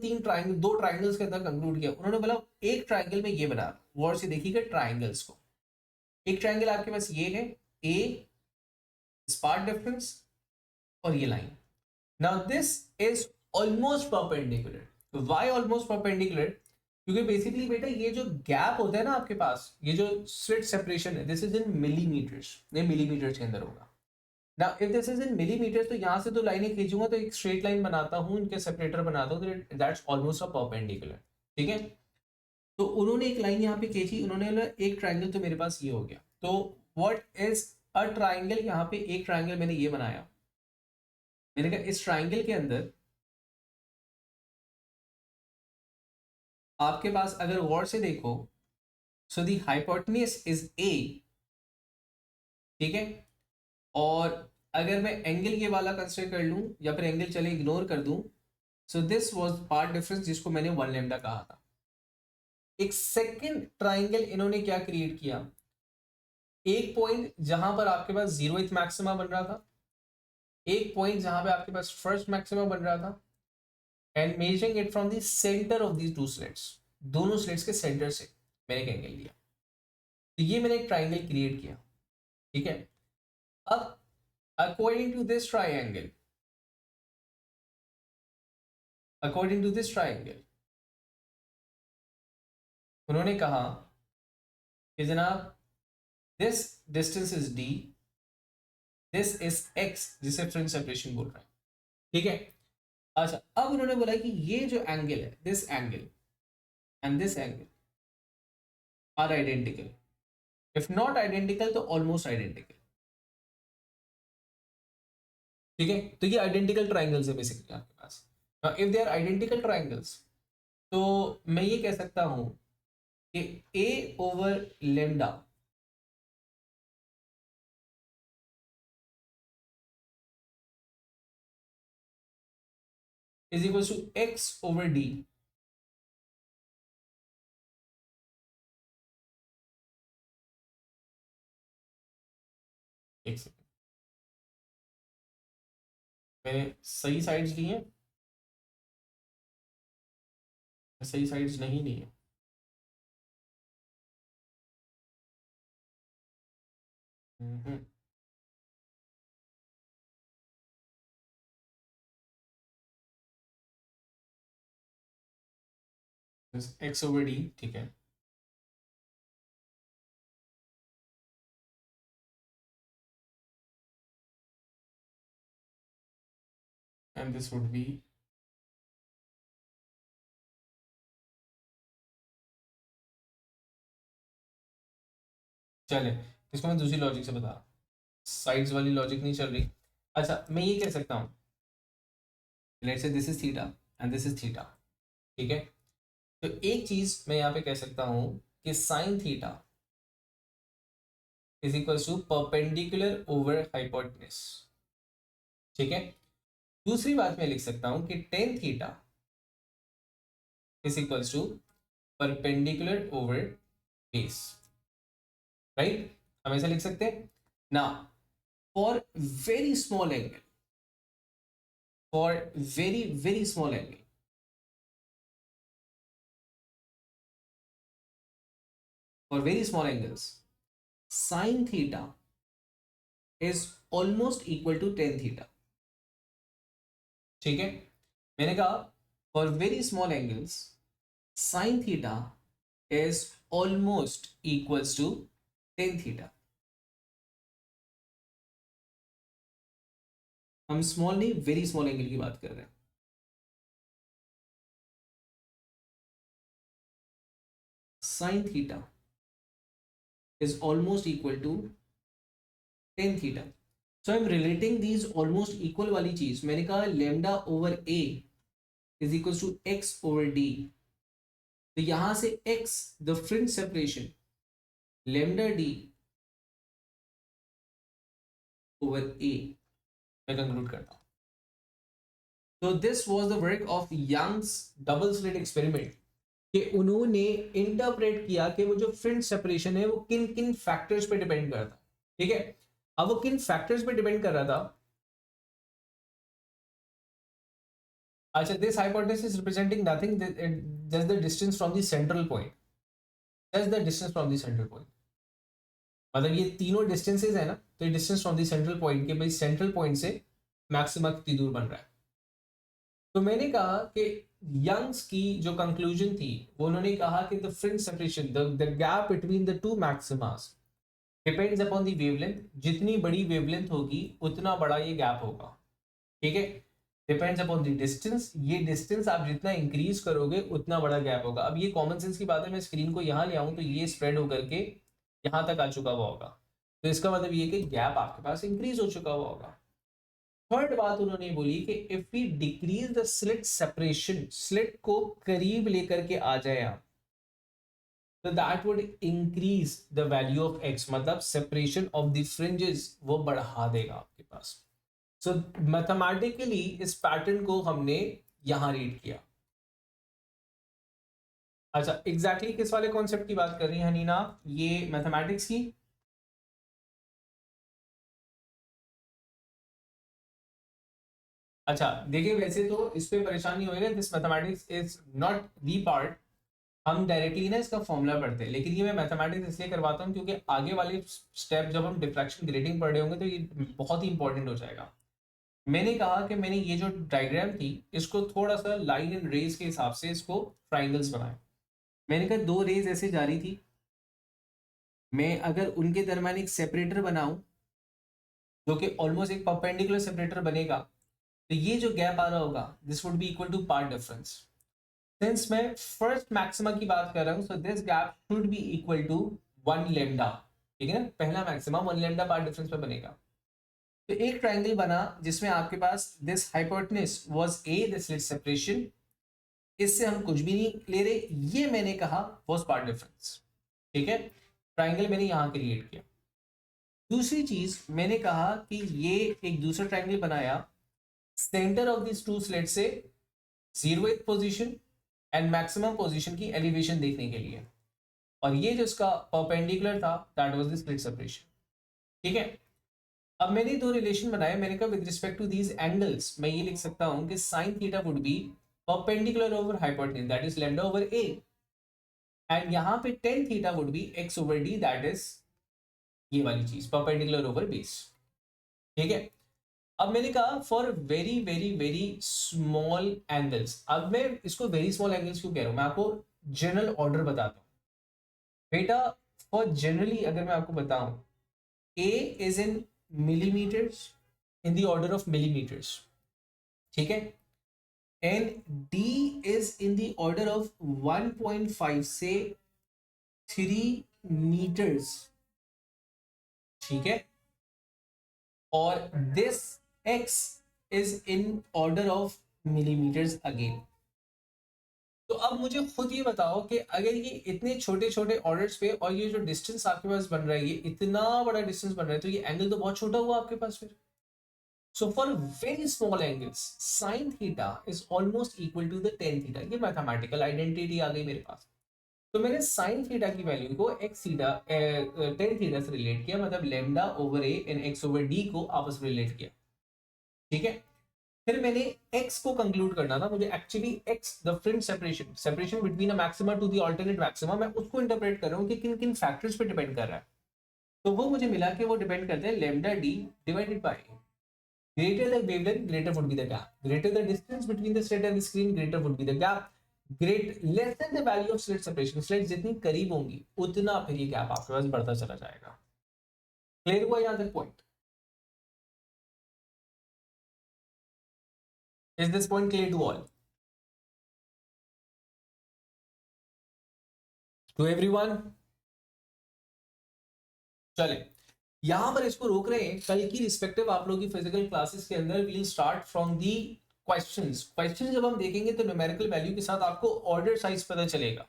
दो ट्राइंगल्स के अंदर कंक्लूड किया. उन्होंने बोला एक ट्राइंगल में ये बना, गौर से देखिएगा ट्राइंगल्स को. एक ट्राइंगल आपके पास ये है ए, पार्ट डिफरेंस और ये line. Now this is almost perpendicular. Why almost perpendicular? क्योंकि बेसिकली बेटा ये जो गैप होता है ना आपके पास, ये जो स्लिट सेपरेशन है, दिस इज इन मिलीमीटर्स, ये मिलीमीटर्स के अंदर होगा. Now if this is in millimetres, तो यहां से तो लाइनें खींचूंगा तो एक स्ट्रेट लाइन बनाता हूं, इनके सेपरेटर बनाता हूं, तो दैट्स ऑलमोस्ट अ परपेंडिकुलर. ठीक है, तो उन्होंने एक लाइन यहाँ पे खींची, उन्होंने बोला एक ट्राइंगल तो मेरे पास ये हो गया. तो व्हाट इज अ ट्राइंगल? यहाँ पे एक ट्राइंगल मैंने ये बनाया. मैंने कहा इस ट्राइंगल के अंदर आपके पास अगर गौर से देखो, सो दी हाइपोटेन्यूज इज ए. ठीक है, और अगर मैं एंगल ये वाला कंसिडर कर लूं या फिर एंगल चले इग्नोर कर दूं, so this was path difference जिसको मैंने 1 लैम्डा कहा था. एक सेकंड ट्राइंगल इन्होंने क्या क्रिएट किया, एक पॉइंट जहां पर आपके पास जीरोथ मैक्सिमा बन रहा था, एक पॉइंट जहां पे आपके पास फर्स्ट मैक्सिमा बन रहा था, and measuring it from the centre of these two slits, दोनों स्लिट्स के सेंटर से मैंने एक एंगल लिया. तो ये मैंने एक ट्राइंगल क्रिएट किया. ठीक है, अब according to this triangle, according to this triangle उन्होंने कहा कि जनाब this distance is d, this is x, जिसे फ्रिंज सेपरेशन बोल रहे हैं. ठीक है, अच्छा अब उन्होंने बोला कि ये जो एंगल है, this angle and this angle are identical. If not identical तो ऑलमोस्ट आइडेंटिकल. ठीक है, तो ये आइडेंटिकल ट्राइंगल्स है बेसिकली आपके पास. If they are identical triangles, तो मैं ये कह सकता हूं कि A over lambda is equal to X over D. एक सेकेंड, मैंने सही साइड्स ली हैं? सही साइड्स नहीं ली है. X over D. ठीक है, एंड दिस वुड बी चले, इसको मैं दूसरी लॉजिक से बता रहा हूँ. साइड्स वाली लॉजिक नहीं चल रही। अच्छा, मैं ये कह सकता हूँ, let's say this is theta and this is theta, ठीक है। तो एक चीज मैं यहाँ पे कह सकता हूँ कि sine theta is equal to perpendicular over hypotenuse, ठीक है। दूसरी बात मैं लिख सकता हूँ कि tan theta is equal to perpendicular over base, right. हम ऐसा लिख सकते हैं ना। For very small angle, for very very small angle, for very small angles sin theta is almost equal to tan theta, ठीक है। मैंने कहा for very small angles sin theta is almost equals to tan theta। हम स्मॉल नहीं, वेरी स्मॉल एंगल की बात कर रहे हैं। sin theta is almost equal to tan theta। so I'm relating these almost equal वाली चीज, मैंने कहा lambda over a is equals to x over d। तो यहां से x the fringe separation lambda d over a मैं कंक्लूड करता हूं। तो this was the work of Young's double slit experiment, कि उन्होंने इंटरप्रेट किया कि वो जो फ्रिंज सेपरेशन है वो किन किन फैक्टर्स पे डिपेंड करता है, ठीक है। अब वो किन फैक्टर्स पे डिपेंड कर रहा था। अच्छा, this hypothesis representing nothing just the distance from the central point, just the distance from the central point. मतलब ये तीनों डिस्टेंसेस है ना, तो ये distance from the central point के भाई सेंट्रल पॉइंट से मैक्सिमा कितनी दूर बन रहा है। तो मैंने कहा कि यंग्स की जो कंक्लूजन थी वो उन्होंने कहा कि the fringe separation, the gap between the two maximas depends upon the wavelength. जितनी बड़ी वेवलेंथ होगी उतना बड़ा ये गैप होगा, ठीक है। डिपेंड्स अपॉन द डिस्टेंस, ये डिस्टेंस आप जितना इंक्रीज करोगे उतना बड़ा गैप होगा। अब ये कॉमन सेंस की बात है, मैं स्क्रीन को यहाँ ले आऊँ तो ये स्प्रेड होकर के यहाँ तक आ चुका हुआ होगा, तो इसका मतलब ये कि गैप आपके पास इंक्रीज हो चुका हुआ होगा। थर्ड बात उन्होंने बोली कि if we decrease the slit separation, slit को करीब लेकर के आ जाए आप, तो that would increase the value of x, मतलब सेपरेशन ऑफ द फ्रिंजेस वो बढ़ा देगा आपके पास। सो मैथमेटिकली इस पैटर्न को हमने यहां रीड किया। अच्छा, एग्जैक्टली किस वाले कॉन्सेप्ट की बात कर रही हैं हनीना, ये मैथमेटिक्स की। अच्छा देखिए, वैसे तो इस पे परेशानी होएगा, this mathematics is not the part, हम डायरेक्टली ना इसका फॉर्मूला पढ़ते हैं, लेकिन ये मैं मैथमेटिक्स इसलिए करवाता हूँ क्योंकि आगे वाले स्टेप जब हम डिफ्रैक्शन ग्रेडिंग पढ़ रहे होंगे तो ये बहुत ही इंपॉर्टेंट हो जाएगा। मैंने कहा कि मैंने ये जो डायग्राम थी इसको थोड़ा सा लाइन एंड रेज के हिसाब से इसको ट्राइंगल्स बनाए। मैंने कहा दो रेज ऐसे जा रही थी, मैं अगर उनके दरम्यान एक सेपरेटर बनाऊं जो कि ऑलमोस्ट एक परपेंडिकुलर सेपरेटर बनेगा, तो ये जो गैप आ रहा होगा this would be equal to part difference. Since मैं फर्स्ट मैक्सिमा की बात कर रहा हूं, so this gap should be equal to 1 lambda, ठीक है ना। पहला मैक्सिमा 1 लेमडा पार्ट डिफरेंस पे बनेगा। तो एक ट्राइंगल बना जिसमें आपके पास this hypotenuse was A, this slit separation, इससे हम कुछ भी नहीं ले रहे, ये मैंने कहा वाज पार्ट डिफरेंस, ठीक है। ट्राइंगल मैंने यहां क्रिएट किया। दूसरी चीज मैंने कहा कि ये एक दूसरा ट्राइंगल बनाया centre of this two slit से 0th position and maximum position की एलिवेशन देखने के लिए, और ये जो इसका परपेंडिकुलर था that was the split separation, ठीक है। अब मैंने दो रिलेशन बनाए, मैंने कहा with respect to these angles मैं ये लिख सकता हूं कि sin theta would be perpendicular over hypotenuse that is lambda over a, and यहां पे tan theta would B x over d that is ये वाली चीज परपेंडिकुलर ओवर बेस, ठीक है। अब मैंने कहा for very very very small angles, अब मैं इसको वेरी स्मॉल एंगल्स क्यों कह रहा हूं, मैं आपको जनरल ऑर्डर बताता हूं बेटा। फॉर जनरली अगर मैं आपको बताऊं, A is in millimetres, in the order of millimetres, ठीक है, and D is in the order of 1.5 से 3 मीटर्स, ठीक है। और this x is in order of millimetres again. तो अब मुझे खुद ये बताओ कि अगर ये इतने छोटे छोटे ऑर्डर्स पे और ये जो डिस्टेंस आपके पास बन रहा है ये इतना बड़ा डिस्टेंस बन रहा है, तो ये एंगल तो बहुत छोटा हुआ आपके पास फिर। So for very small angles sin theta is almost equal to the tan theta. ये मैथमेटिकल आइडेंटिटी आ गई मेरे पास। तो मैंने sin थीटा की वैल्यू को x थीटा tan थीटा से रिलेट किया, मतलब lambda over a and x over d को आपस में रिलेट किया। ठीक है, फिर मैंने x को कंक्लूड करना था, मुझे actually x the fringe separation between uh maxima to the alternate maxima, मैं उसको इंटरप्रेट कर रहा हूं कि किन किन फैक्टर्स पे डिपेंड कर रहा है। तो वो मुझे मिला कि वो डिपेंड करते हैं lambda d divided by greater the wavelength greater would be the gap, greater the distance between the slit and the screen greater would be the gap, great less than the value of slit separation, slit जितनी करीब होंगी उतना फिर ये गैप आपके पास बढ़ता चला जाएगा। क्लियर हुआ यहाँ तक point? Is this point clear to all, to everyone? चले, यहां पर इसको रोक रहे हैं। कल की रिस्पेक्टिव आप लोगों की फिजिकल क्लासेस के अंदर will start from the questions जब हम देखेंगे तो न्यूमेरिकल वैल्यू के साथ आपको ऑर्डर साइज पता चलेगा।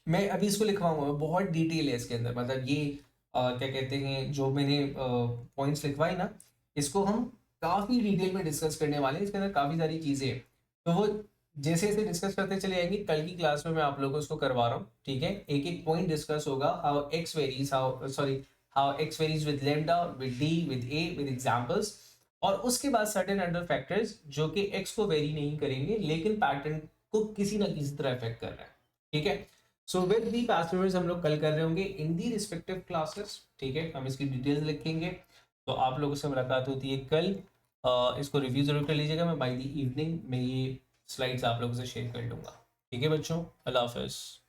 मैं अभी इसको लिखवाऊंगा, बहुत डिटेल है इसके अंदर, मतलब ये क्या कहते हैं, जो मैंने पॉइंट्स लिखवाए ना, इसको हम काफी डिटेल में डिस्कस करने वाले हैं। इसके अंदर काफी सारी चीजें हैं, तो वो जैसे जैसे डिस्कस करते चले जाएंगे। कल की क्लास में मैं आप लोगों को इसको करवा रहा हूँ, ठीक है। एक एक पॉइंट डिस्कस होगा, how x varies with lambda, with D, with A, with examples. और उसके बाद सर्टेन अदर फैक्टर्स जो कि एक्स को वेरी नहीं करेंगे लेकिन पैटर्न को किसी ना किसी तरह इफेक्ट कर रहा है, ठीक है। So with the past papers हम लोग कल कर रहे होंगे इन दी रिस्पेक्टिव क्लासेस, ठीक है। हम इसकी डिटेल्स लिखेंगे, तो आप लोगों से मुलाकात होती है कल। इसको रिव्यू जरूर कर लीजिएगा, मैं बाय द इवनिंग में ये स्लाइड्स आप लोगों से शेयर कर लूंगा, ठीक है बच्चों। अल्लाह हाफिज़।